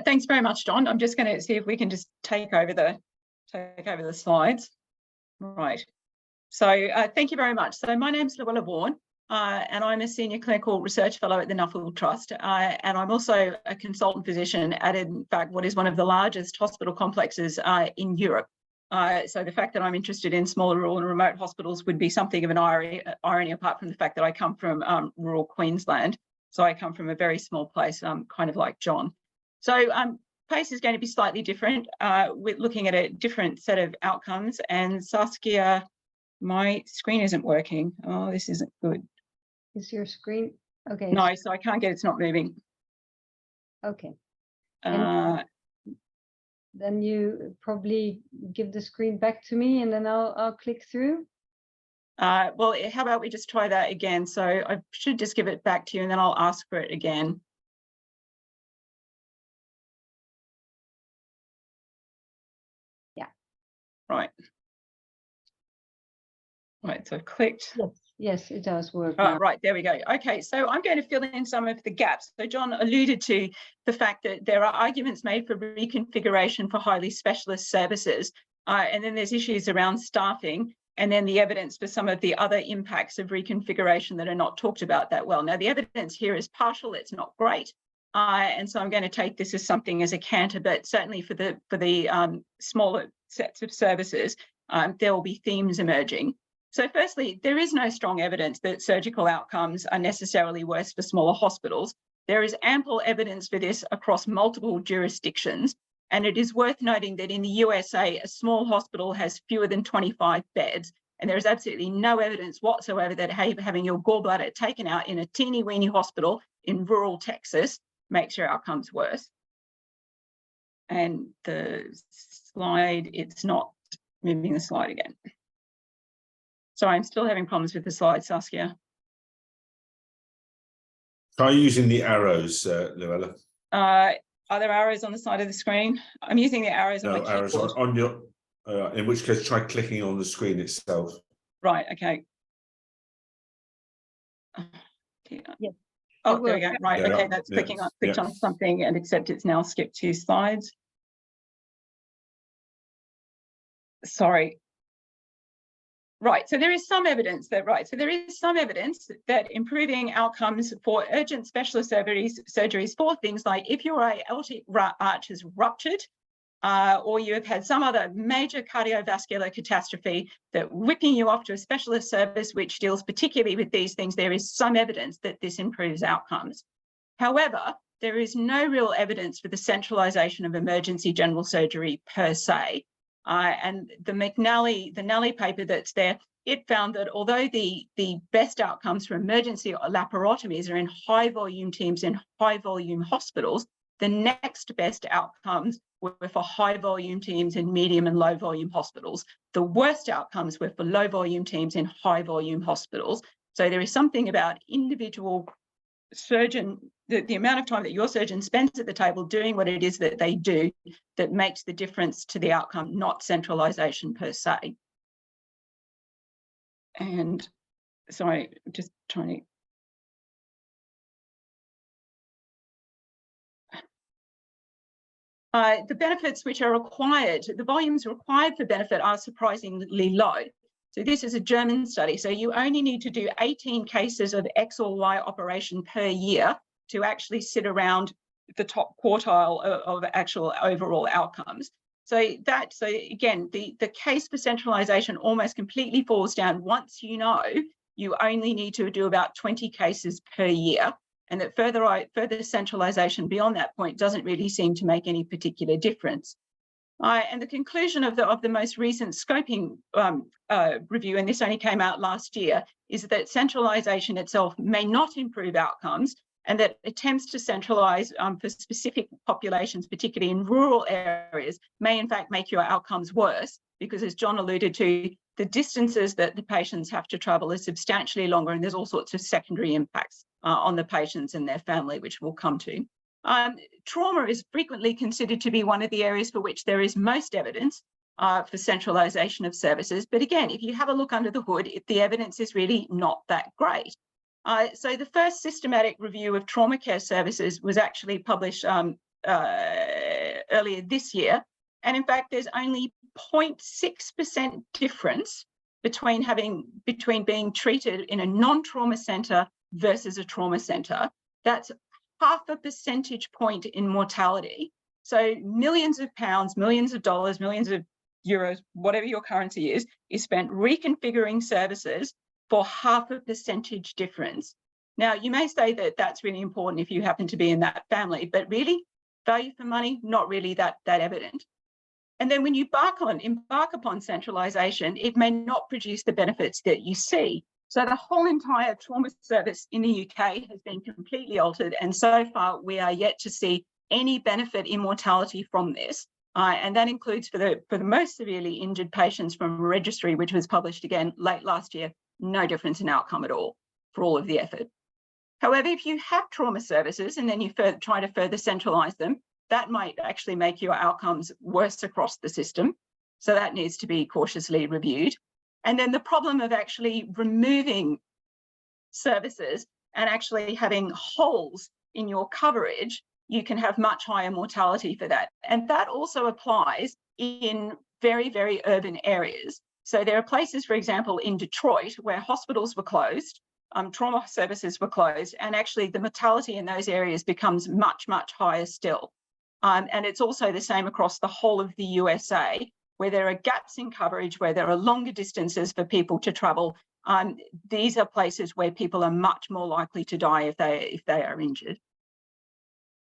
Thanks very much, John. I'm just going to see if we can just take over the slides. Right. So thank you very much. So my name's Luella Vaughan, and I'm a Senior Clinical Research Fellow at the Nuffield Trust, and I'm also a consultant physician at, in fact, what is one of the largest hospital complexes in Europe. So the fact that I'm interested in smaller rural and remote hospitals would be something of an irony, apart from the fact that I come from rural Queensland. So I come from a very small place, kind of like John. So PACE is going to be slightly different. We're looking at a different set of outcomes. And Saskia, my screen isn't working. Oh, this isn't good. Is your screen okay? No, so I can't get, it's not moving. Okay. Then you probably give the screen back to me, and then I'll click through. Well, how about we just try that again? So I should just give it back to you, and then I'll ask for it again. Yeah. Right. Right, so I've clicked. Yes, it does work. Right, there we go. Okay, so I'm going to fill in some of the gaps. So John alluded to the fact that there are arguments made for reconfiguration for highly specialist services, and then there's issues around staffing, and then the evidence for some of the other impacts of reconfiguration that are not talked about that well. Now, the evidence here is partial, it's not great. And so I'm going to take this as something as a canter, but certainly for the smaller sets of services, there will be themes emerging. So firstly, there is no strong evidence that surgical outcomes are necessarily worse for smaller hospitals. There is ample evidence for this across multiple jurisdictions. And it is worth noting that in the USA, a small hospital has fewer than 25 beds. And there is absolutely no evidence whatsoever that having your gallbladder taken out in a teeny weeny hospital in rural Texas makes your outcomes worse. And the slide, it's not moving the slide again. So I'm still having problems with the slide, Saskia. Try using the arrows, Luella. Are there arrows on the side of the screen? I'm using the arrows on my keyboard. Arrows on your, in which case try clicking on the screen itself. Right, okay. Yes. Oh, there we go. Right, Yeah, okay, that's clicked on something, and except it's now skipped 2 slides. Sorry. Right, so there is some evidence that, improving outcomes for urgent specialist surgeries for things like if your aortic arch is ruptured, or you have had some other major cardiovascular catastrophe, that whipping you off to a specialist service which deals particularly with these things, there is some evidence that this improves outcomes. However, there is no real evidence for the centralisation of emergency general surgery per se. And the Nally paper that's there, it found that although the best outcomes for emergency laparotomies are in high volume teams in high volume hospitals, the next best outcomes were for high volume teams in medium and low volume hospitals. The worst outcomes were for low volume teams in high volume hospitals. So there is something about individual surgeon, the amount of time that your surgeon spends at the table doing what it is that they do, that makes the difference to the outcome, not centralisation per se. And sorry, just trying to... the benefits which are required, the volumes required for benefit are surprisingly low. So this is a German study. So you only need to do 18 cases of X or Y operation per year to actually sit around the top quartile of actual overall outcomes. So again, the case for centralisation almost completely falls down once you know you only need to do about 20 cases per year, and that further centralisation beyond that point doesn't really seem to make any particular difference. And the conclusion of the most recent scoping review, and this only came out last year, is that centralisation itself may not improve outcomes, and that attempts to centralise for specific populations, particularly in rural areas, may in fact make your outcomes worse, because as John alluded to, the distances that the patients have to travel are substantially longer, and there's all sorts of secondary impacts on the patients and their family, which we'll come to. Trauma is frequently considered to be one of the areas for which there is most evidence for centralisation of services. But again, if you have a look under the hood, the evidence is really not that great. So the first systematic review of trauma care services was actually published earlier this year. And in fact, there's only 0.6% difference between being treated in a non-trauma centre versus a trauma centre. That's half a percentage point in mortality. So millions of pounds, millions of dollars, millions of euros, whatever your currency is spent reconfiguring services for half a percentage difference. Now, you may say that that's really important if you happen to be in that family, but really, value for money, not really that evident. And then when you embark upon centralisation, it may not produce the benefits that you see. So the whole entire trauma service in the UK has been completely altered. And so far, we are yet to see any benefit in mortality from this. And that includes for the most severely injured patients from a registry, which was published again late last year, no difference in outcome at all for all of the effort. However, if you have trauma services and then you try to further centralise them, that might actually make your outcomes worse across the system. So that needs to be cautiously reviewed. And then the problem of actually removing services and actually having holes in your coverage, you can have much higher mortality for that. And that also applies in very, very urban areas. So there are places, for example, in Detroit where hospitals were closed, trauma services were closed, and actually the mortality in those areas becomes much, much higher still. And it's also the same across the whole of the USA, where there are gaps in coverage, where there are longer distances for people to travel. These are places where people are much more likely to die if they are injured.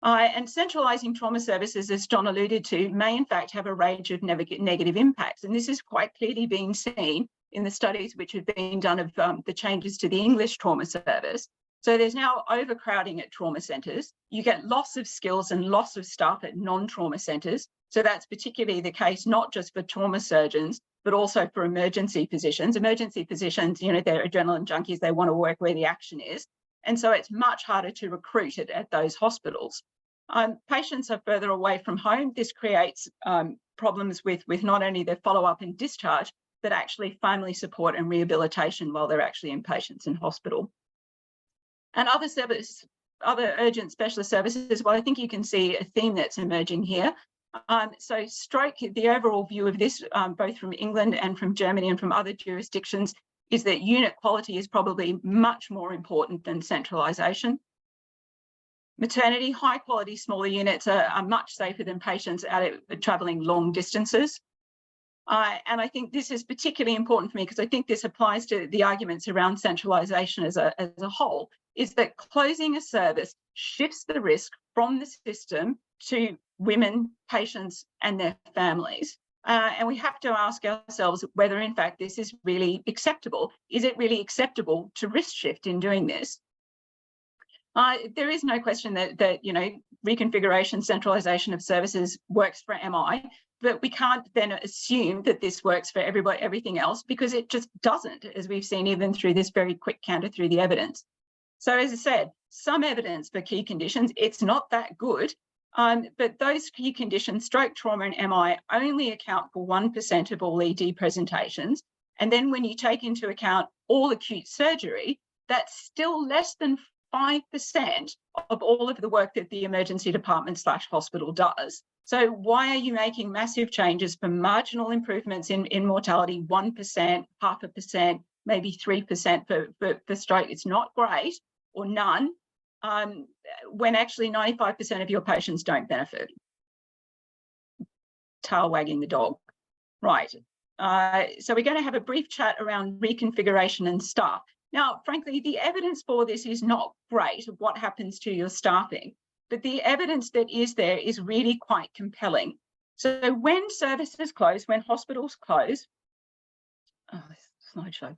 And centralising trauma services, as John alluded to, may in fact have a range of negative impacts. And this is quite clearly being seen in the studies which have been done of the changes to the English trauma service. So there's now overcrowding at trauma centres. You get loss of skills and loss of staff at non-trauma centres. So that's particularly the case, not just for trauma surgeons, but also for emergency physicians. Emergency physicians, you know, they're adrenaline junkies. They want to work where the action is. And so it's much harder to recruit at those hospitals. Patients are further away from home. This creates problems with not only their follow-up and discharge, but actually family support and rehabilitation while they're actually inpatients in hospital. And other urgent specialist services, well, I think you can see a theme that's emerging here. So stroke, the overall view of this, both from England and from Germany and from other jurisdictions, is that unit quality is probably much more important than centralisation. Maternity, high quality, smaller units are much safer than patients travelling long distances. And I think this is particularly important for me because I think this applies to the arguments around centralisation as a whole, is that closing a service shifts the risk from the system to women, patients and their families. And we have to ask ourselves whether, in fact, this is really acceptable. Is it really acceptable to risk shift in doing this? There is no question that you know, reconfiguration, centralisation of services works for MI, but we can't then assume that this works for everything else, because it just doesn't, as we've seen even through this very quick canter through the evidence. So as I said, some evidence for key conditions, it's not that good, but those key conditions, stroke, trauma and MI, only account for 1% of all ED presentations. And then when you take into account all acute surgery, that's still less than 5% of all of the work that the emergency department / hospital does. So why are you making massive changes for marginal improvements in mortality, 1%, 0.5%, maybe 3% for stroke? It's not great, or none, when actually 95% of your patients don't benefit. Tail wagging the dog. Right. So we're going to have a brief chat around reconfiguration and staff. Now, frankly, the evidence for this is not great of what happens to your staffing, but the evidence that is there is really quite compelling. So when services close, when hospitals close, slideshow.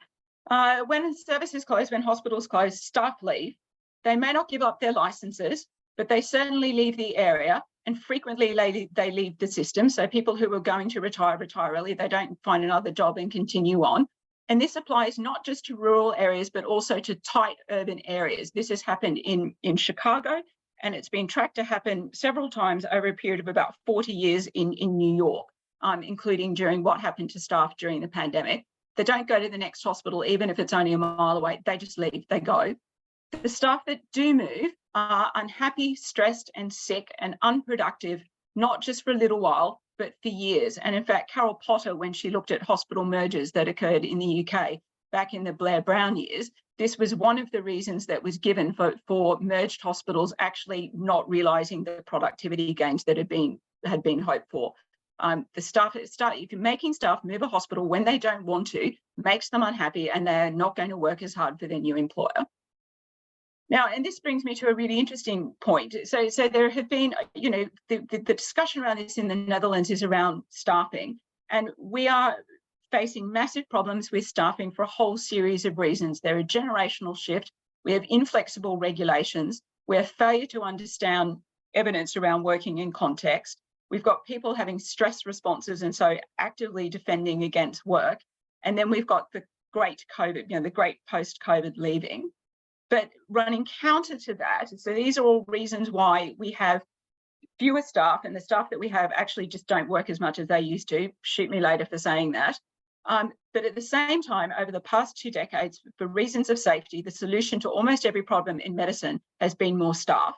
When services close, when hospitals close, staff leave. They may not give up their licenses, but they certainly leave the area, and frequently they leave the system. So people who are going to retire early, they don't find another job and continue on. And this applies not just to rural areas, but also to tight urban areas. This has happened in Chicago, and it's been tracked to happen several times over a period of about 40 years in New York, including during what happened to staff during the pandemic. They don't go to the next hospital, even if it's only a mile away. They just leave, they go. The staff that do move are unhappy, stressed and sick and unproductive, not just for a little while, but for years. And in fact, Carol Potter, when she looked at hospital mergers that occurred in the UK back in the Blair Brown years, this was one of the reasons that was given for merged hospitals actually not realising the productivity gains that had been hoped for. If you're making staff move a hospital when they don't want to, makes them unhappy and they're not going to work as hard for their new employer. Now, and this brings me to a really interesting point. So there have been, the discussion around this in the Netherlands is around staffing, and we are facing massive problems with staffing for a whole series of reasons. There are generational shift, we have inflexible regulations, we have failure to understand evidence around working in context, we've got people having stress responses and so actively defending against work, and then we've got the great COVID, the great post-COVID leaving. But running counter to that, so these are all reasons why we have fewer staff, and the staff that we have actually just don't work as much as they used to. Shoot me later for saying that. But at the same time, over the past 2 decades, for reasons of safety, the solution to almost every problem in medicine has been more staff.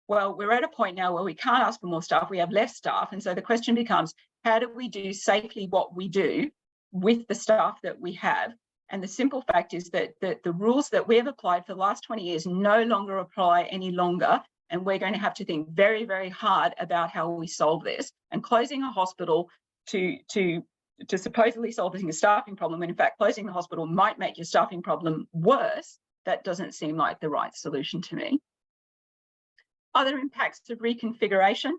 Well, we're at a point now where we can't ask for more staff, we have less staff. And so the question becomes, how do we do safely what we do with the staff that we have? And the simple fact is that the rules that we have applied for the last 20 years no longer apply any longer. And we're going to have to think very, very hard about how we solve this. And closing a hospital to supposedly solving a staffing problem, when in fact closing the hospital might make your staffing problem worse, that doesn't seem like the right solution to me. Other impacts of reconfiguration,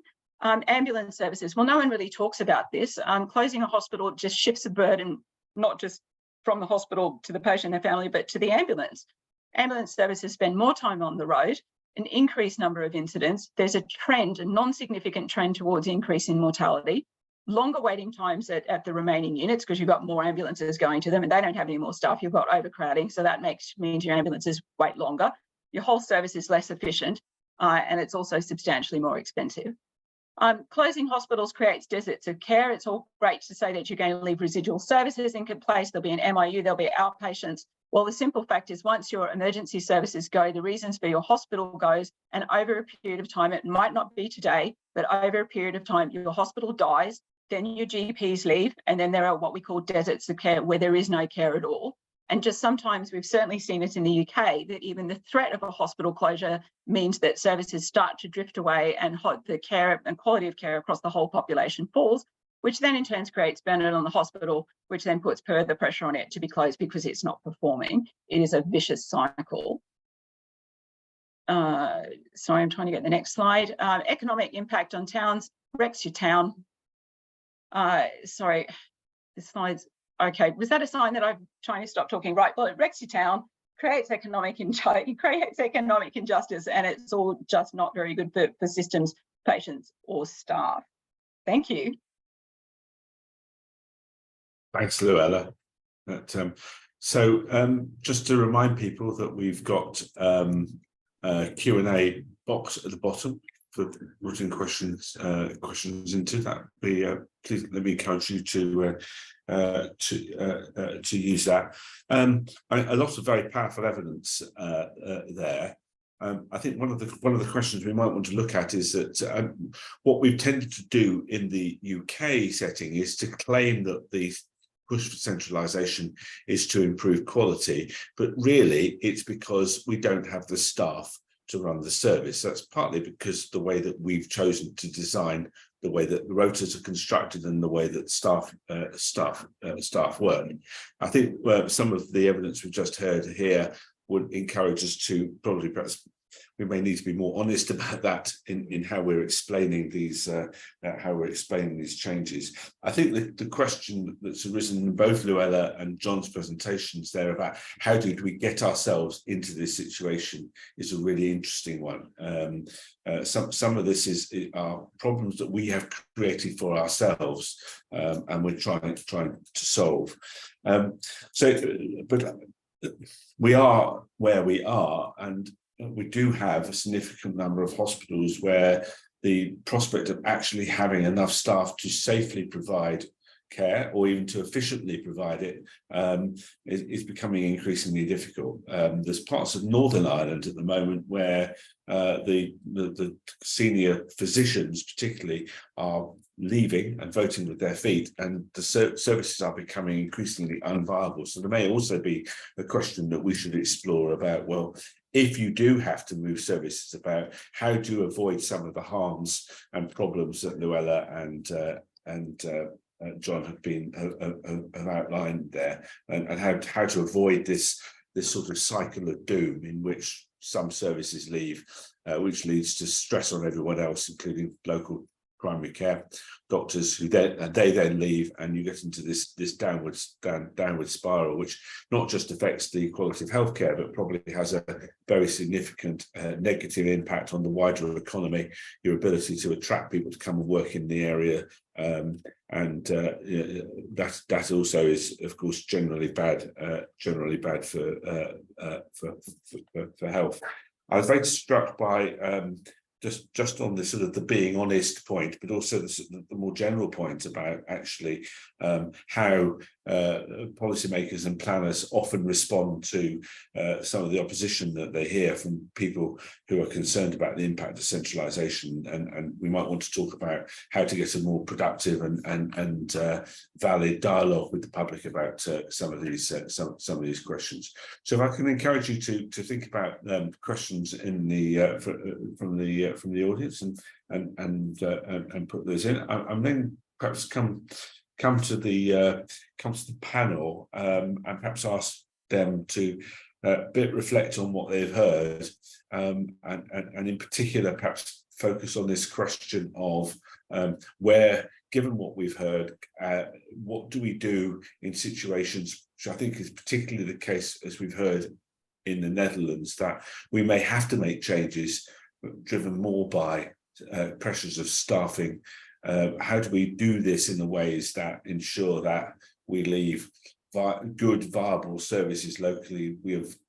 ambulance services. Well, no one really talks about this. Closing a hospital just shifts a burden, not just from the hospital to the patient and their family, but to the ambulance. Ambulance services spend more time on the road, an increased number of incidents. There's a trend, a non-significant trend towards increase in mortality, longer waiting times at the remaining units because you've got more ambulances going to them and they don't have any more staff. You've got overcrowding, so that means your ambulances wait longer. Your whole service is less efficient and it's also substantially more expensive. Closing hospitals creates deserts of care. It's all great to say that you're going to leave residual services in place. There'll be an MIU, there'll be outpatients. Well, the simple fact is once your emergency services go, the reasons for your hospital goes, and over a period of time, it might not be today, but over a period of time, your hospital dies, then your GPs leave, and then there are what we call deserts of care where there is no care at all. And just sometimes we've certainly seen it in the UK that even the threat of a hospital closure means that services start to drift away and the care and quality of care across the whole population falls, which then in turn creates burden on the hospital, which then puts further pressure on it to be closed because it's not performing. It is a vicious cycle. Sorry, I'm trying to get the next slide. Economic impact on towns, wrecks your town. Sorry, the slide's okay. Was that a sign that I'm trying to stop talking? Right, well, it wrecks your town, creates economic injustice, and it's all just not very good for systems, patients, or staff. Thank you. Thanks, Luella. Just to remind people that we've got a Q&A box at the bottom for written questions into that. Please let me encourage you to use that. A lot of very powerful evidence there. I think one of the questions we might want to look at is that what we've tended to do in the UK setting is to claim that the push for centralisation is to improve quality, but really it's because we don't have the staff to run the service. That's partly because the way that we've chosen to design the way that the rotas are constructed and the way that staff work. I think some of the evidence we've just heard here would encourage us to probably perhaps we may need to be more honest about that in how we're explaining these changes. I think the question that's arisen in both Luella and John's presentations there about how did we get ourselves into this situation is a really interesting one. Some of this are problems that we have created for ourselves, and we're trying to solve. But we are where we are, and we do have a significant number of hospitals where the prospect of actually having enough staff to safely provide care, or even to efficiently provide it, is becoming increasingly difficult. There's parts of Northern Ireland at the moment where the senior physicians particularly are leaving and voting with their feet, and the services are becoming increasingly unviable. So there may also be a question that we should explore about, well, if you do have to move services about, how do you avoid some of the harms and problems that Luella and John have outlined there, and how to avoid this sort of cycle of doom in which some services leave, which leads to stress on everyone else, including local primary care doctors, who they then leave, and you get into this downward spiral, which not just affects the quality of healthcare, but probably has a very significant negative impact on the wider economy, your ability to attract people to come and work in the area, and that also is, of course, generally bad for health. I was very struck by just on the sort of the being honest point, but also the more general point about actually how policymakers and planners often respond to some of the opposition that they hear from people who are concerned about the impact of centralisation, and we might want to talk about how to get a more productive and valid dialogue with the public about some of these questions. So if I can encourage you to think about questions in the from the audience and put those in. I'm then perhaps come to the panel and perhaps ask them to reflect on what they've heard, and in particular perhaps focus on this question of where, given what we've heard, what do we do in situations, which I think is particularly the case as we've heard in the Netherlands, that we may have to make changes driven more by pressures of staffing. How do we do this in the ways that ensure that we leave good, viable services locally?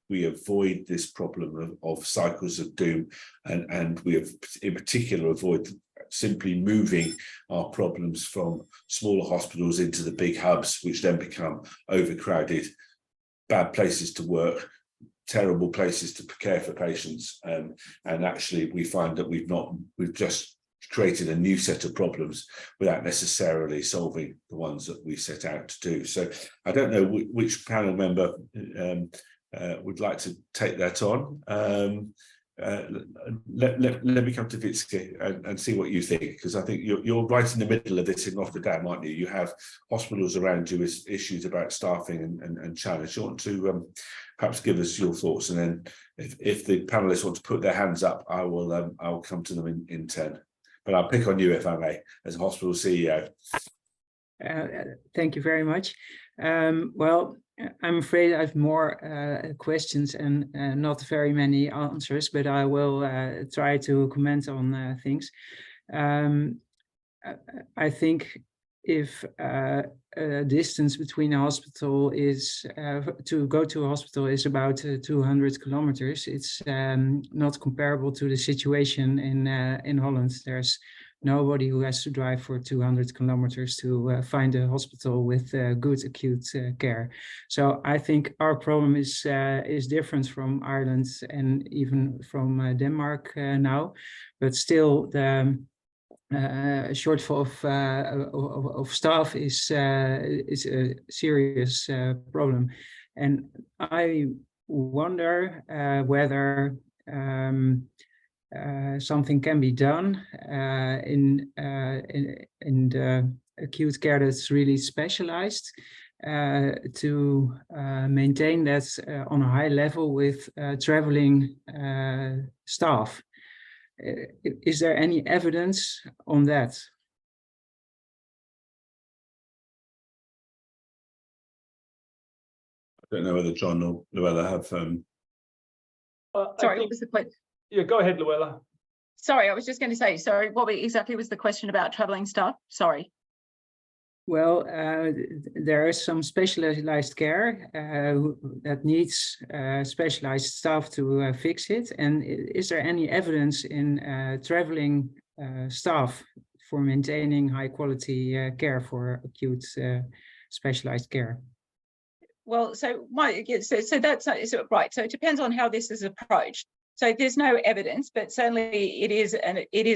We avoid this problem of cycles of doom, and we have, in particular, avoid simply moving our problems from smaller hospitals into the big hubs, which then become overcrowded, bad places to work, terrible places to care for patients, and actually we find that we've just created a new set of problems without necessarily solving the ones that we set out to do. So I don't know which panel member would like to take that on. Let me come to Vitsky and see what you think, because I think you're right in the middle of this in Rotterdam, aren't you? You have hospitals around you with issues about staffing and challenge. You want to perhaps give us your thoughts, and then if the panelists want to put their hands up, I will come to them in 10. But I'll pick on you, if I may, as a hospital CEO. Thank you very much. Well, I'm afraid I have more questions and not very many answers, but I will try to comment on things. I think if a distance between a hospital is to go to a hospital is about 200 kilometers, it's not comparable to the situation in Holland. There's nobody who has to drive for 200 kilometers to find a hospital with good acute care. So I think our problem is different from Ireland and even from Denmark now, but still the shortfall of staff is a serious problem, and I wonder whether something can be done in the acute care that's really specialized to maintain that on a high level with traveling staff. Is there any evidence on that? I don't know whether John or Luella have. Sorry, what was the question? Yeah, go ahead, Luella. Sorry, I was just going to say, sorry, what exactly was the question about traveling staff? Sorry. Well, there is some specialized care that needs specialized staff to fix it. And is there any evidence in traveling staff for maintaining high quality care for acute specialized care? Well, so that's right. So it depends on how this is approached. So there's no evidence, but certainly it is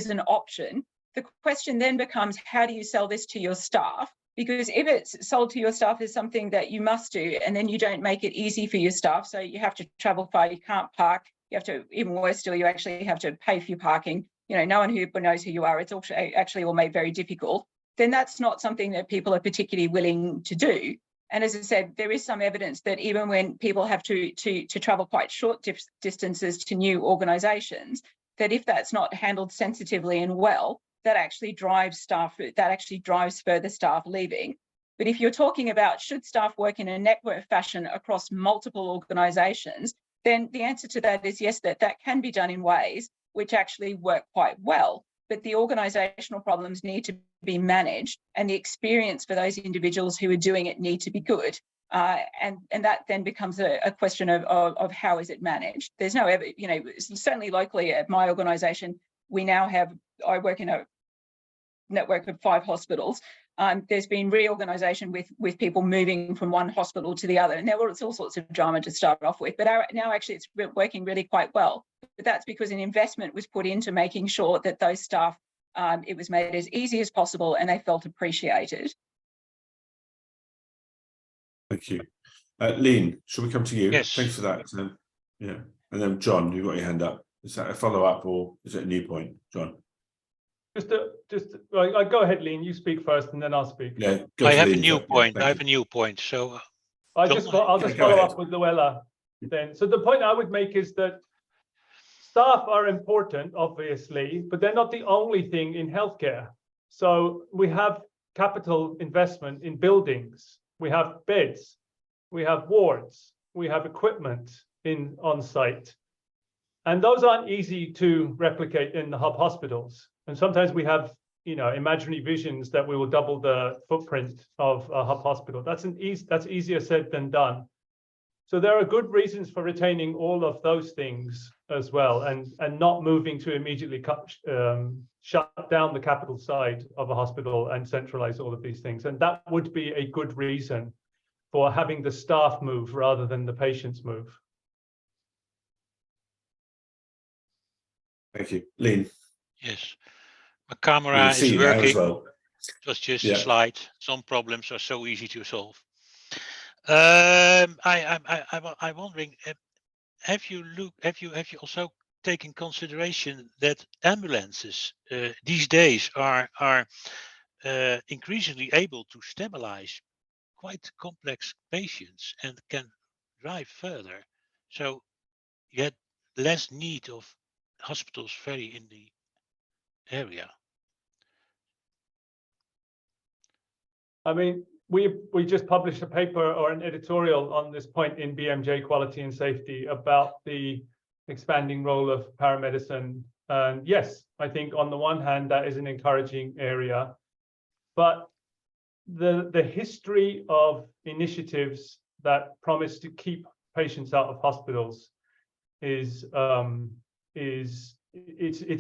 an option. The question then becomes, how do you sell this to your staff? Because if it's sold to your staff as something that you must do, and then you don't make it easy for your staff, so you have to travel far, you can't park, you have to, even worse still, you actually have to pay for your parking. You know, no one who knows who you are. It's actually all made very difficult. Then that's not something that people are particularly willing to do. And as I said, there is some evidence that even when people have to travel quite short distances to new organisations, that if that's not handled sensitively and well, that actually drives further staff leaving. But if you're talking about should staff work in a network fashion across multiple organisations, then the answer to that is yes, that can be done in ways which actually work quite well. But the organisational problems need to be managed, and the experience for those individuals who are doing it need to be good. And that then becomes a question of how is it managed. There's no, you know, certainly locally at my organisation, I work in a network of 5 hospitals. There's been reorganisation with people moving from one hospital to the other, and there was all sorts of drama to start off with. But now actually it's working really quite well. But that's because an investment was put into making sure that those staff, it was made as easy as possible and they felt appreciated. Thank you. Lean, shall we come to you? Yes. Thanks for that. Yeah. And then John, you've got your hand up. Is that a follow-up or is it a new point, John? I go ahead, Lean. You speak first, and then I'll speak. Yeah. I have a new point. I have a new point. So I'll John, just follow up with Luella then. So the point I would make is that staff are important, obviously, but they're not the only thing in healthcare. So we have capital investment in buildings, we have beds, we have wards, we have equipment on site. And those aren't easy to replicate in the hub hospitals. And sometimes we have, you know, imaginary visions that we will double the footprint of a hub hospital. That's easier said than done. So there are good reasons for retaining all of those things as well, and not moving to immediately shut down the capital side of a hospital and centralize all of these things. And that would be a good reason for having the staff move rather than the patients move. Thank you. Lean. yes, my camera is As working. well. It was just Yeah. a slide. Some problems are so easy to solve. I'm wondering, have you also taken consideration that ambulances these days are increasingly able to stabilize quite complex patients and can drive further, so you had less need of hospitals very in the area? I mean, we just published a paper or an editorial on this point in BMJ Quality and Safety about the expanding role of paramedicine. And yes, I think on the one hand, that is an encouraging area, but the history of initiatives that promise to keep patients out of hospitals is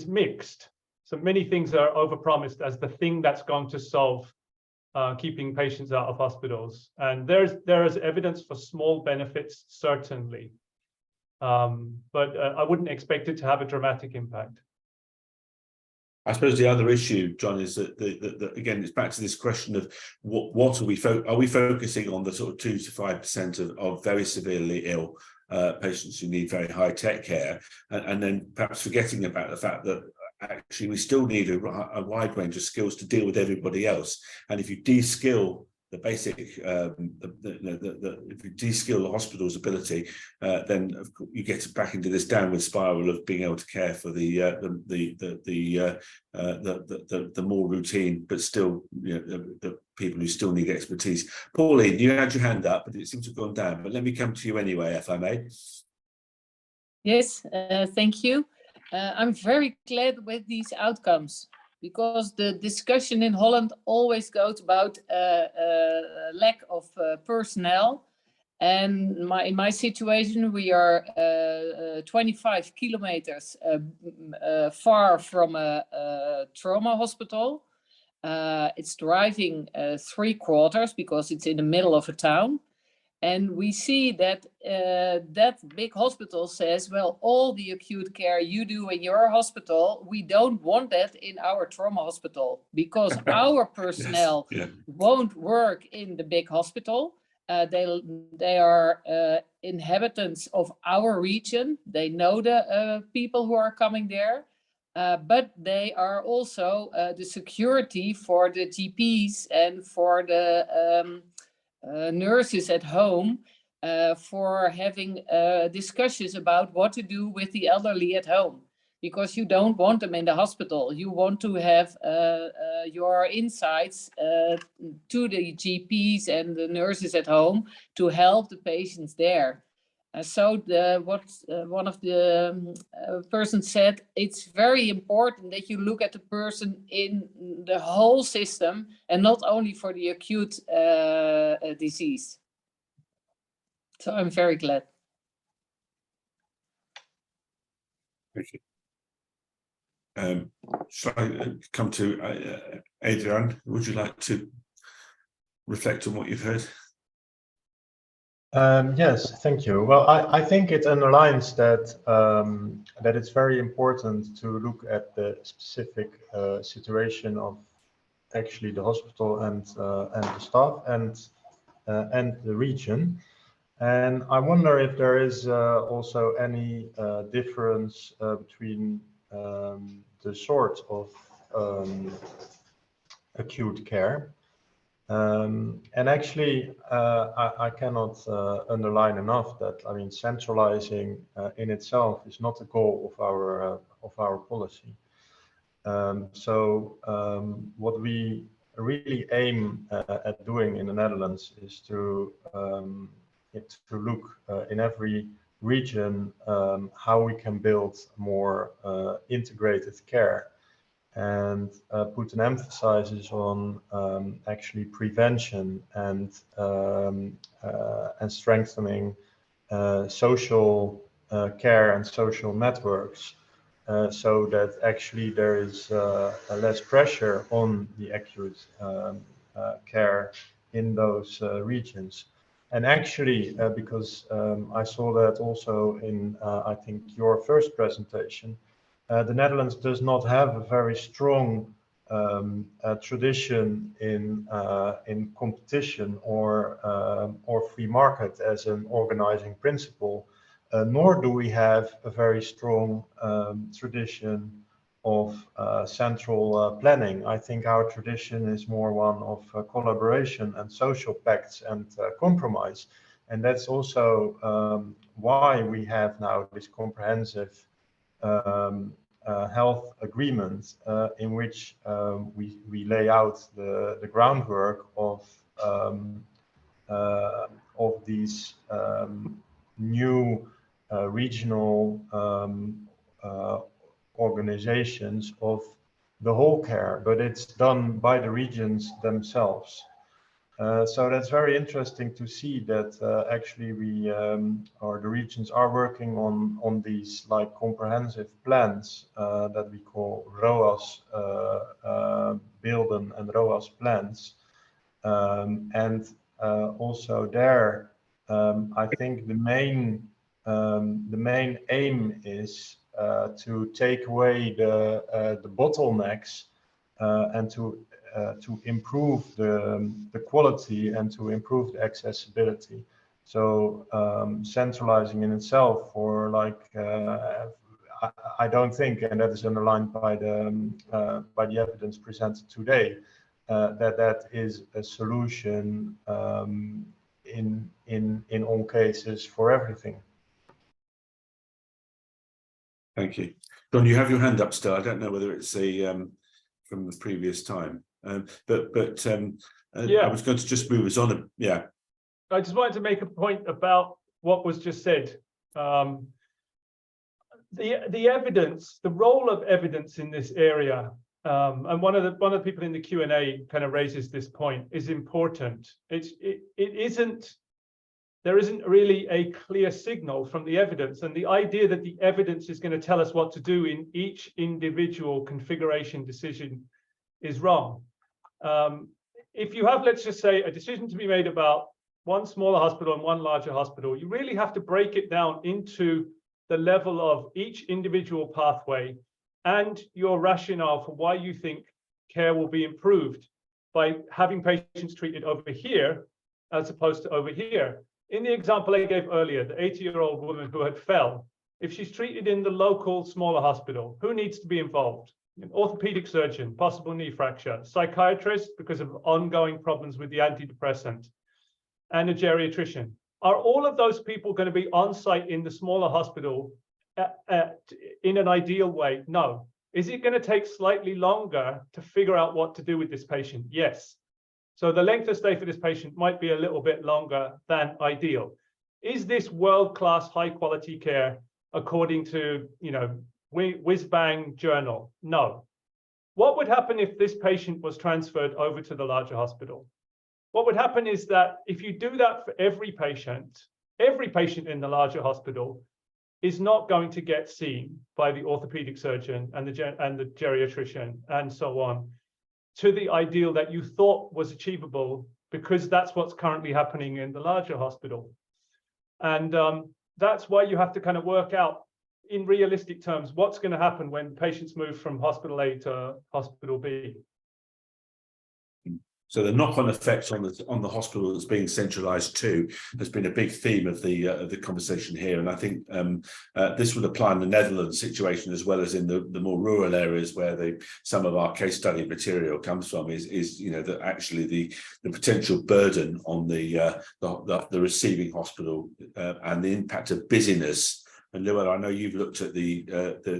mixed. So many things are overpromised as the thing that's going to solve keeping patients out of hospitals, and there is evidence for small benefits, certainly, but I wouldn't expect it to have a dramatic impact. I suppose the other issue, John, is that again, it's back to this question of what are we focusing on the sort of 2 to 5% of very severely ill patients who need very high tech care, and then perhaps forgetting about the fact that actually we still need a wide range of skills to deal with everybody else. And if you de-skill the basic, if you de-skill the hospital's ability, then you get back into this downward spiral of being able to care for the more routine, but still, you know, the people who still need expertise. Pauline, you had your hand up, but it seems to have gone down. But let me come to you anyway, if I may. Yes, thank you. I'm very glad with these outcomes, because the discussion in Holland always goes about lack of personnel. And in my situation, we are 25 kilometers far from a trauma hospital. It's driving 3/4 because it's in the middle of a town. And we see that that big hospital says, well, all the acute care you do in your hospital, we don't want that in our trauma hospital because our personnel won't work in the big hospital. They are inhabitants of our region. They know the people who are coming there, but they are also the security for the GPs and for the nurses at home for having discussions about what to do with the elderly at home, because you don't want them in the hospital. You want to have your insights to the GPs and the nurses at home to help the patients there. So what one of the persons said, it's very important that you look at the person in the whole system and not only for the acute disease. So I'm very glad. Thank you. Shall I come to Adrian? Would you like to reflect on what you've heard? Yes, thank you. Well, I think it underlines that that it's very important to look at the specific situation of actually the hospital and the staff and the region. And I wonder if there is also any difference between the sort of acute care. And actually, I cannot underline enough that, I mean, centralizing in itself is not the goal of our policy. What we really aim at doing in the Netherlands is to look in every region how we can build more integrated care, and put an emphasis on actually prevention and strengthening social care and social networks, so that actually there is less pressure on the acute care in those regions. And actually, because I saw that also in, I think, your first presentation, the Netherlands does not have a very strong tradition in competition or free market as an organizing principle, nor do we have a very strong tradition of central planning. I think our tradition is more one of collaboration and social pacts and compromise. And that's also why we have now this comprehensive health agreement in which we lay out the groundwork of these new regional organizations of the whole care, but it's done by the regions themselves. So that's very interesting to see that actually we or the regions are working on these like comprehensive plans that we call ROAS, Beelden and ROAS plans, and also there I think the main aim is to take away the bottlenecks and to improve the quality and to improve the accessibility. So centralizing in itself, or like I don't think, and that is underlined by the evidence presented today, that is a solution in all cases for everything. Thank you. Don, you have your hand up still. I don't know whether it's from the previous time. I was going to just move us on. Yeah. I just wanted to make a point about what was just said. The evidence, the role of evidence in this area, and one of the people in the Q&A kind of raises this point, is important. There isn't really a clear signal from the evidence, and the idea that the evidence is going to tell us what to do in each individual configuration decision is wrong. If you have, let's just say, a decision to be made about one smaller hospital and one larger hospital, you really have to break it down into the level of each individual pathway and your rationale for why you think care will be improved by having patients treated over here as opposed to over here. In the example I gave earlier, the 80-year-old woman who had fell, if she's treated in the local smaller hospital, who needs to be involved? An orthopedic surgeon, possible knee fracture, psychiatrist because of ongoing problems with the antidepressant, and a geriatrician. Are all of those people going to be on site in the smaller hospital in an ideal way? No. Is it going to take slightly longer to figure out what to do with this patient? Yes. So the length of stay for this patient might be a little bit longer than ideal. Is this world-class high-quality care according to, whiz-bang journal? No. What would happen if this patient was transferred over to the larger hospital? What would happen is that if you do that for every patient in the larger hospital is not going to get seen by the orthopedic surgeon and the geriatrician and so on to the ideal that you thought was achievable, because that's what's currently happening in the larger hospital. And that's why you have to kind of work out in realistic terms what's going to happen when patients move from hospital A to hospital B. So the knock-on effects on the hospital that's being centralised too has been a big theme of the conversation here, and I think this would apply in the Netherlands situation as well as in the more rural areas where some of our case study material comes from. Is that actually the potential burden on the receiving hospital and the impact of busyness. And Llewellyn, I know you've looked at the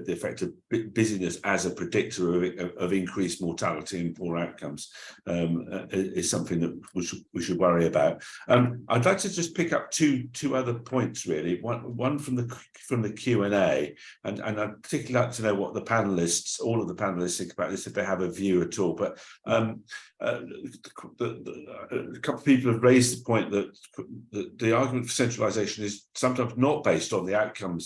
effect of busyness as a predictor of increased mortality and poor outcomes. Is something that we should worry about. I'd like to just pick up two other points really. One from the Q&A, and I'd particularly like to know what all of the panelists think about this, if they have a view at all. But a couple of people have raised the point that the argument for centralisation is sometimes not based on the outcomes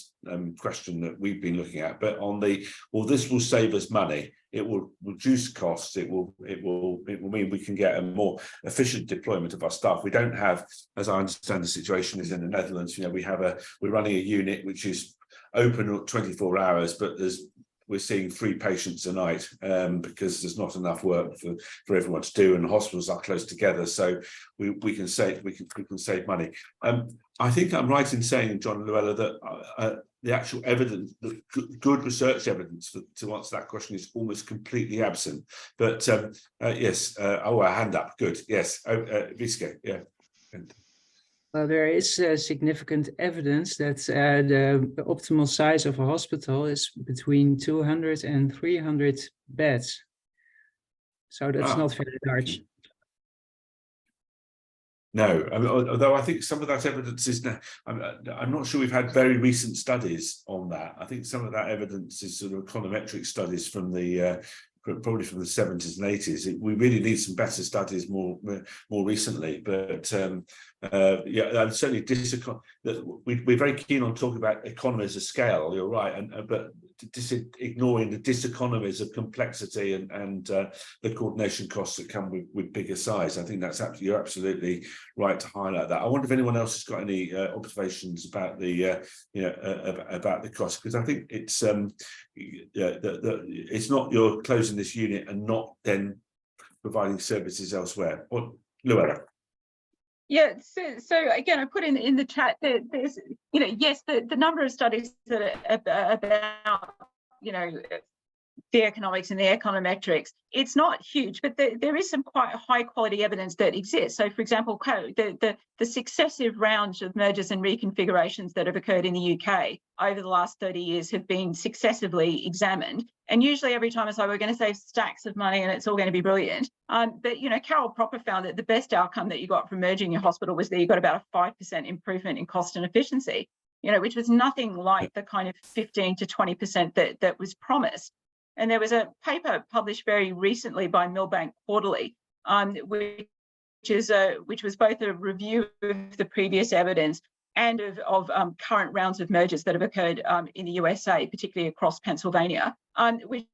question that we've been looking at, but on this will save us money. It will reduce costs. It will mean we can get a more efficient deployment of our staff. We don't have, as I understand the situation is in the Netherlands, we're running a unit which is open 24 hours, but we're seeing 3 patients a night because there's not enough work for everyone to do, and the hospitals are close together, so we can save money. I think I'm right in saying, John and Llewellyn, that the actual evidence, the good research evidence to answer that question is almost completely absent. But yes, a hand up, good, yes, Wiske, yeah. Well, there is significant evidence that the optimal size of a hospital is between 200 and 300 beds. So that's not very large. No, although I think some of that evidence is now, I'm not sure we've had very recent studies on that. I think some of that evidence is sort of econometric studies from probably from the 70s and 80s. We really need some better studies more recently, but yeah, and certainly we're very keen on talking about economies of scale. You're right, but ignoring the diseconomies of complexity and the coordination costs that come with bigger size. I think you're absolutely right to highlight that. I wonder if anyone else has got any observations about the about the cost, because I think it's it's not you're closing this unit and not then providing services elsewhere. Or Llewellyn? Yeah, so again, I put in the chat that there's, yes, the number of studies that are about, the economics and the econometrics, it's not huge, but there is some quite high quality evidence that exists. So, for example, the successive rounds of mergers and reconfigurations that have occurred in the UK over the last 30 years have been successively examined. And usually every time it's like, we're going to save stacks of money and it's all going to be brilliant. But, Carol Proper found that the best outcome that you got from merging your hospital was that you got about a 5% improvement in cost and efficiency, which was nothing like the kind of 15 to 20% that was promised. And there was a paper published very recently by Millbank Quarterly, which was both a review of the previous evidence and of current rounds of mergers that have occurred in the USA, particularly across Pennsylvania, which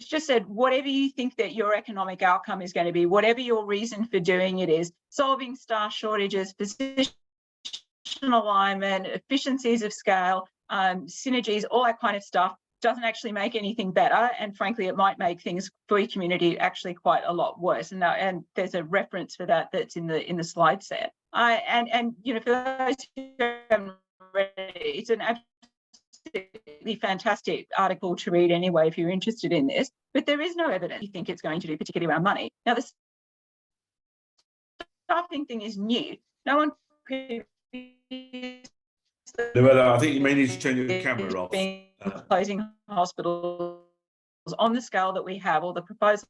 just said, whatever you think that your economic outcome is going to be, whatever your reason for doing it is, solving staff shortages, position alignment, efficiencies of scale, synergies, all that kind of stuff, doesn't actually make anything better. And frankly, it might make things for your community actually quite a lot worse. And there's a reference for that that's in the slide set. And you know, for those who haven't read it, it's an absolutely fantastic article to read anyway if you're interested in this. But there is no evidence you think it's going to do, particularly around money. Now, the staffing thing is new. No one Luella, I think you may need to turn your camera off. Closing hospitals on the scale that we have, or the proposals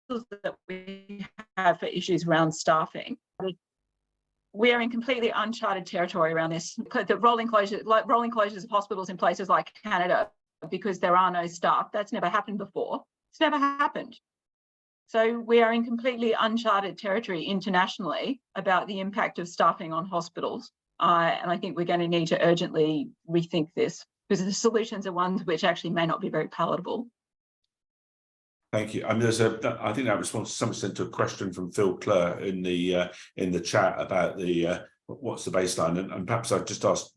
that we have for issues around staffing. We are in completely uncharted territory around this. The rolling closures of hospitals in places like Canada because there are no staff. That's never happened before. It's never happened. So we are in completely uncharted territory internationally about the impact of staffing on hospitals. And I think we're going to need to urgently rethink this, because the solutions are ones which actually may not be very palatable. Thank you. I mean, I think that responds to some extent to a question from Phil Clare in the chat about the what's the baseline, and perhaps I've just asked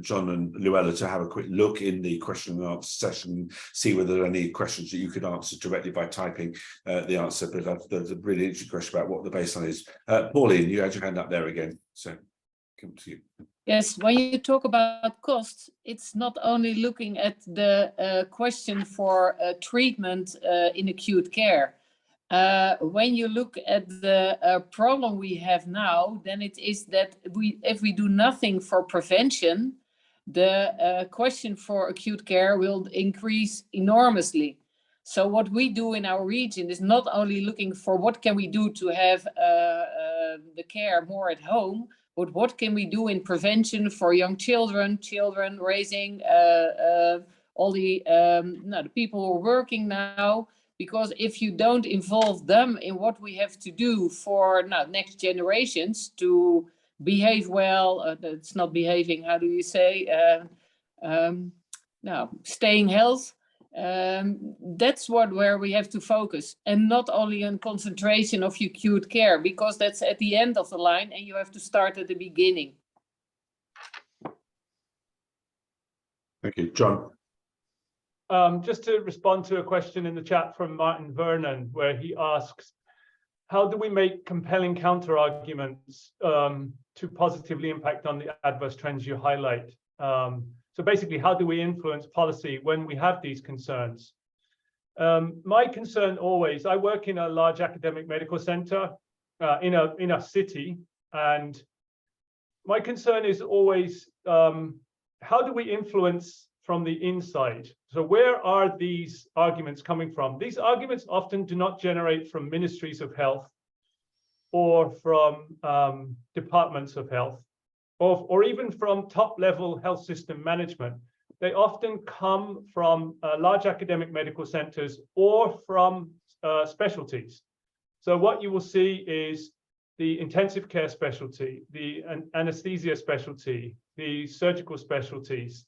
John and Luella to have a quick look in the question and answer session, see whether there are any questions that you could answer directly by typing the answer. But there's a really interesting question about what the baseline is. Pauline, you had your hand up there again, so come to you. Yes, when you talk about costs, it's not only looking at the question for treatment in acute care. When you look at the problem we have now, then it is that if we do nothing for prevention, the question for acute care will increase enormously. So what we do in our region is not only looking for what can we do to have the care more at home, but what can we do in prevention for young children raising, all the people who are working now. Because if you don't involve them in what we have to do for next generations to behave well, it's not behaving, how do you say? Staying healthy. That's where we have to focus, and not only on concentration of acute care, because that's at the end of the line and you have to start at the beginning. Thank you. John. Just to respond to a question in the chat from Martin Vernon, where he asks, how do we make compelling counter arguments to positively impact on the adverse trends you highlight? So basically, how do we influence policy when we have these concerns? My concern always, I work in a large academic medical center in a city, and my concern is always, how do we influence from the inside? So where are these arguments coming from? These arguments often do not generate from ministries of health or from departments of health, or even from top-level health system management. They often come from large academic medical centers or from specialties. So what you will see is the intensive care specialty, the anesthesia specialty, the surgical specialties.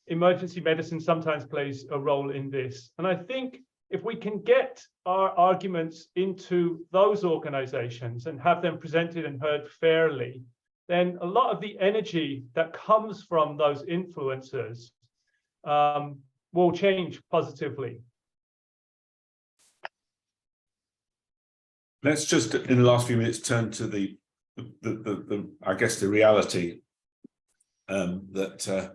Emergency medicine sometimes plays a role in this. And I think if we can get our arguments into those organizations and have them presented and heard fairly, then a lot of the energy that comes from those influencers will change positively. Let's just, in the last few minutes, turn to the I guess, the reality that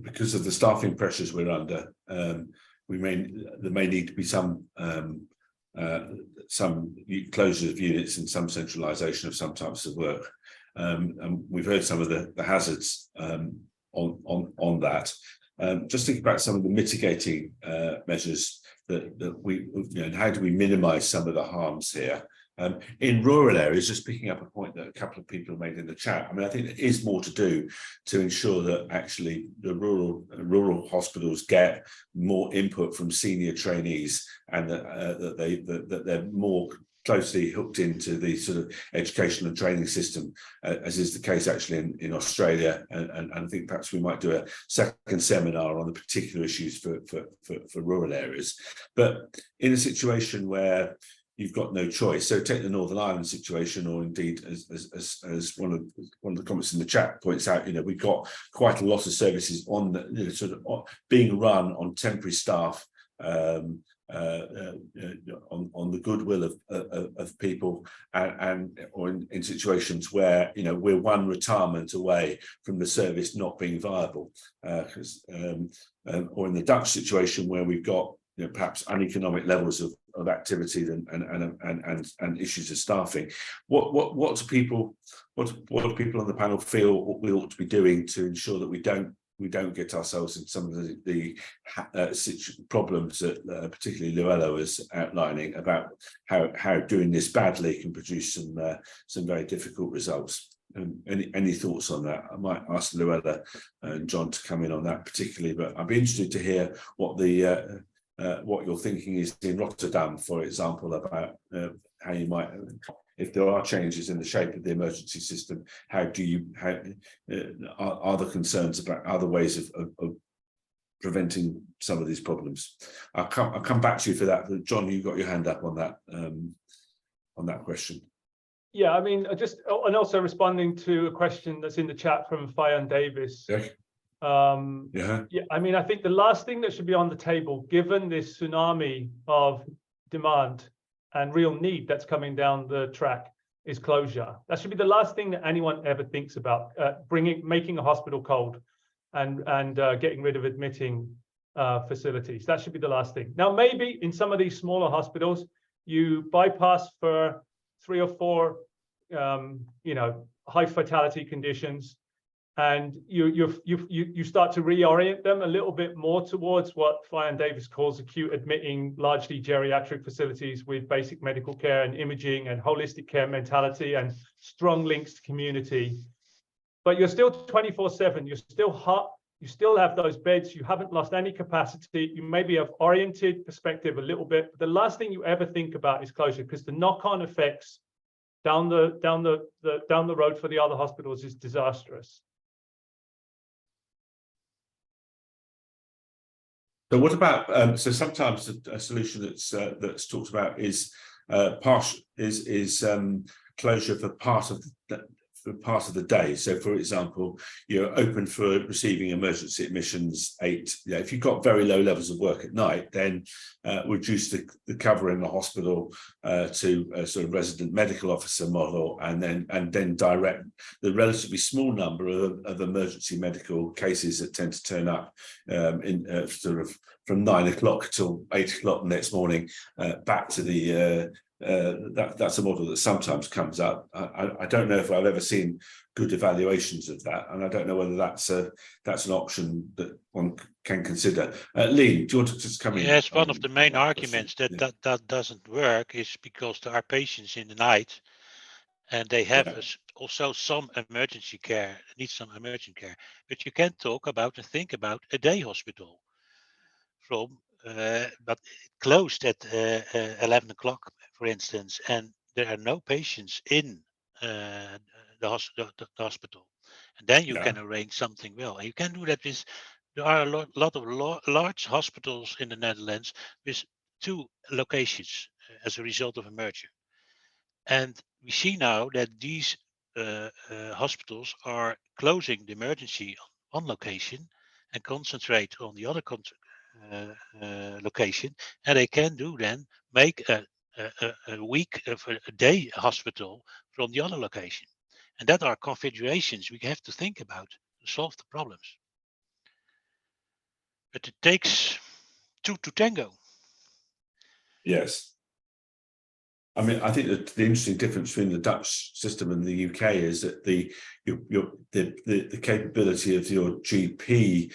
because of the staffing pressures we're under, there may need to be some closure of units and some centralisation of some types of work. And we've heard some of the hazards on that. Just think about some of the mitigating measures that we, and how do we minimise some of the harms here? In rural areas, just picking up a point that a couple of people have made in the chat, I mean, I think there is more to do to ensure that actually the rural hospitals get more input from senior trainees, and that they're more closely hooked into the sort of education and training system, as is the case actually in Australia. And I think perhaps we might do a second seminar on the particular issues for rural areas. But in a situation where you've got no choice, so take the Northern Ireland situation, or indeed as one of the comments in the chat points out, we've got quite a lot of services on the sort of being run on temporary staff, on the goodwill of people, or in situations where we're one retirement away from the service not being viable, or in the Dutch situation where we've got perhaps uneconomic levels of activity and issues of staffing. What do people on the panel feel we ought to be doing to ensure that we don't get ourselves in some of the problems that particularly Luella was outlining about how doing this badly can produce some very difficult results? Any thoughts on that? I might ask Luella and John to come in on that particularly, but I'd be interested to hear what your thinking is in Rotterdam, for example, about how you might, if there are changes in the shape of the emergency system, are the concerns about other ways of preventing some of these problems? I'll come back to you for that. John, you got your hand up on that question. Yeah, I mean, and also responding to a question that's in the chat from Fionn Davis. Okay. Yeah, I mean, I think the last thing that should be on the table, given this tsunami of demand and real need that's coming down the track, is closure. That should be the last thing that anyone ever thinks about, making a hospital cold and getting rid of admitting facilities. That should be the last thing. Now, maybe in some of these smaller hospitals, you bypass for 3 or 4, high fatality conditions, and you start to reorient them a little bit more towards what Fionn Davis calls acute admitting, largely geriatric facilities with basic medical care and imaging and holistic care mentality and strong links to community. But you're still 24/7, you're still hot, you still have those beds, you haven't lost any capacity, you maybe have oriented perspective a little bit. But the last thing you ever think about is closure, because the knock-on effects down the road for the other hospitals is disastrous. So what about so sometimes a solution that's talked about is closure for part of the day. So, for example, you're open for receiving emergency admissions 8. If you've got very low levels of work at night, then reduce the cover in the hospital to a sort of resident medical officer model, and then direct the relatively small number of emergency medical cases that tend to turn up in sort of from 9 o'clock till 8 o'clock the next morning back to the that's a model that sometimes comes up. I don't know if I've ever seen good evaluations of that, and I don't know whether that's an option that one can consider. Liam, do you want to just come in? Yes, one of the main arguments that doesn't work is because there are patients in the night, and they have also some emergency care, need some emergency care. But you can talk about and think about a day hospital but closed at 11 o'clock, for instance, and there are no patients in the hospital, and then you can arrange something well. And you can do that with, there are a lot of large hospitals in the Netherlands with 2 locations as a result of a merger. And we see now that these hospitals are closing the emergency on location and concentrate on the other location, and they can make a day hospital from the other location. And that are configurations we have to think about to solve the problems. But it takes 2 to tango. Yes. I mean, I think that the interesting difference between the Dutch system and the UK is that the capability of your GP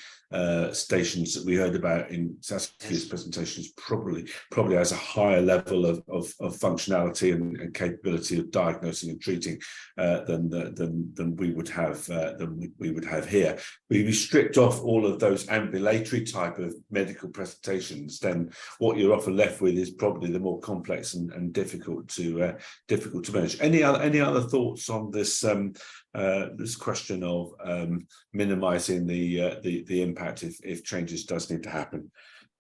stations that we heard about in Saskia's presentations probably has a higher level of functionality and capability of diagnosing and treating than we would have here. We stripped off all of those ambulatory type of medical presentations, then what you're often left with is probably the more complex and difficult to manage. Any other thoughts on this this question of minimizing the impact if changes does need to happen?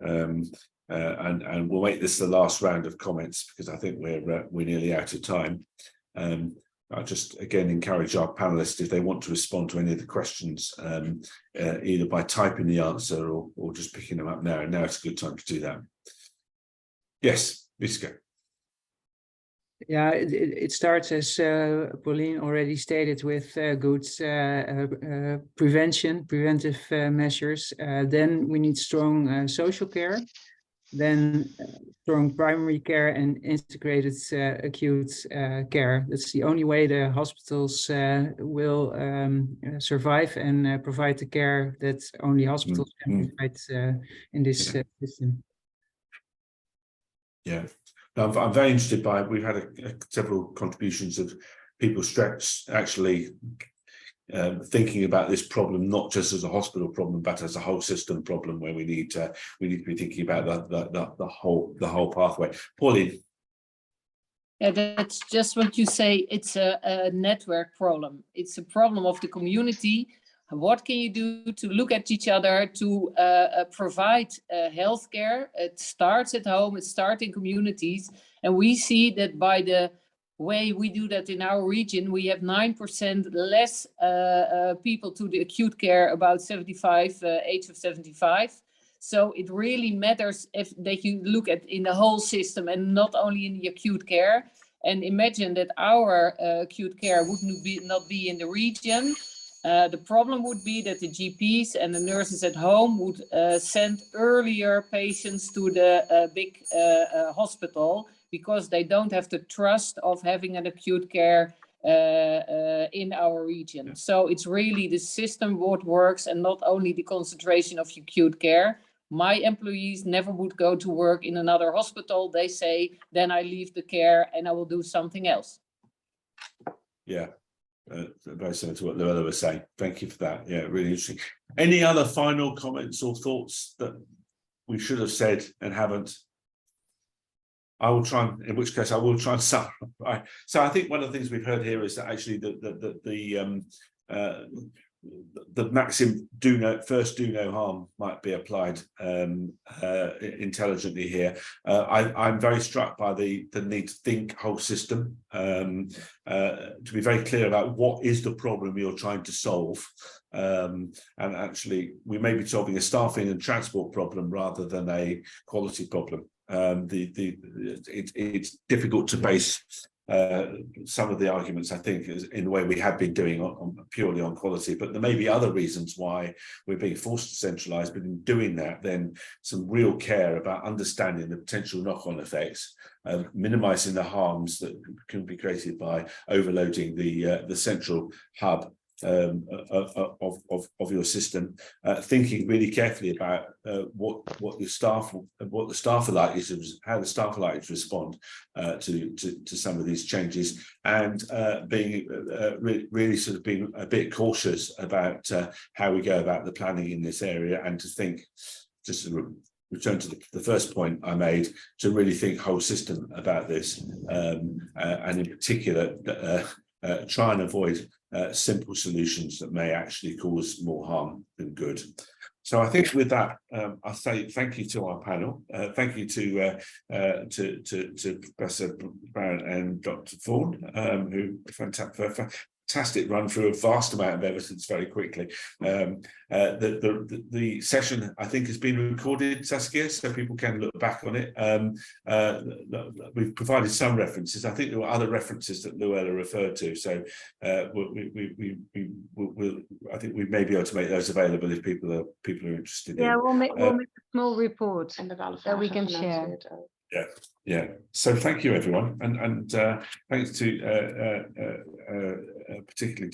And we'll make this the last round of comments because I think we're nearly out of time. I'll just again encourage our panelists, if they want to respond to any of the questions, either by typing the answer or just picking them up now. And now it's a good time to do that. Yes, Visca. Yeah, it starts, as Pauline already stated, with good preventive measures. Then we need strong social care, then strong primary care and integrated acute care. That's the only way the hospitals will survive and provide the care that only hospitals can provide in this system. Yeah. Now, I'm very interested by, we've had several contributions of people actually thinking about this problem not just as a hospital problem, but as a whole system problem where we need to be thinking about the whole pathway. Pauline. Yeah, that's just what you say. It's a network problem. It's a problem of the community. What can you do to look at each other, to provide healthcare? It starts at home, it starts in communities. And we see that by the way we do that in our region, we have 9% less people to the acute care about 75, age of 75. So it really matters that you look at in the whole system and not only in the acute care. And imagine that our acute care would not be in the region. The problem would be that the GPs and the nurses at home would send earlier patients to the big hospital because they don't have the trust of having an acute care in our region. So it's really the system what works and not only the concentration of acute care. My employees never would go to work in another hospital. They say, then I leave the care and I will do something else. Yeah. Very similar to what Luella was saying. Thank you for that. Yeah, really interesting. Any other final comments or thoughts that we should have said and haven't? I will try and, in which case I will try and summarize. So I think one of the things we've heard here is that actually the maxim first do no harm might be applied intelligently here. I'm very struck by the need to think whole system, to be very clear about what is the problem you're trying to solve. And actually we may be solving a staffing and transport problem rather than a quality problem. It's difficult to base some of the arguments, I think, is in the way we have been doing purely on quality, but there may be other reasons why we're being forced to centralise. But in doing that, then some real care about understanding the potential knock-on effects, minimising the harms that can be created by overloading the central hub of your system, thinking really carefully about what the staff are likely to, how the staff are likely to respond to some of these changes, and being really sort of being a bit cautious about how we go about the planning in this area, and to think, just to return to the first point I made, to really think whole system about this, and in particular try and avoid simple solutions that may actually cause more harm than good. So I think with that, I'll say thank you to our panel. Thank you to Professor Brown and Dr. Vaughan, who fantastic run through a vast amount of evidence very quickly. The session, I think, has been recorded, Saskia, so people can look back on it. We've provided some references. I think there were other references that Luella referred to, so I think we may be able to make those available if people are interested. Yeah, we'll make a small report that we can share. Yeah. So thank you, everyone, and thanks to particularly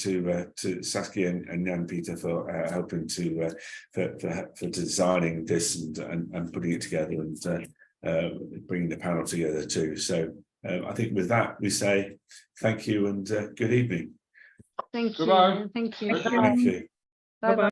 to Saskia and Jan Peter for helping to for designing this and putting it together and bringing the panel together too. So I think with that we say thank you and good evening. Thank you. Goodbye. Thank you. Thank you. Bye bye.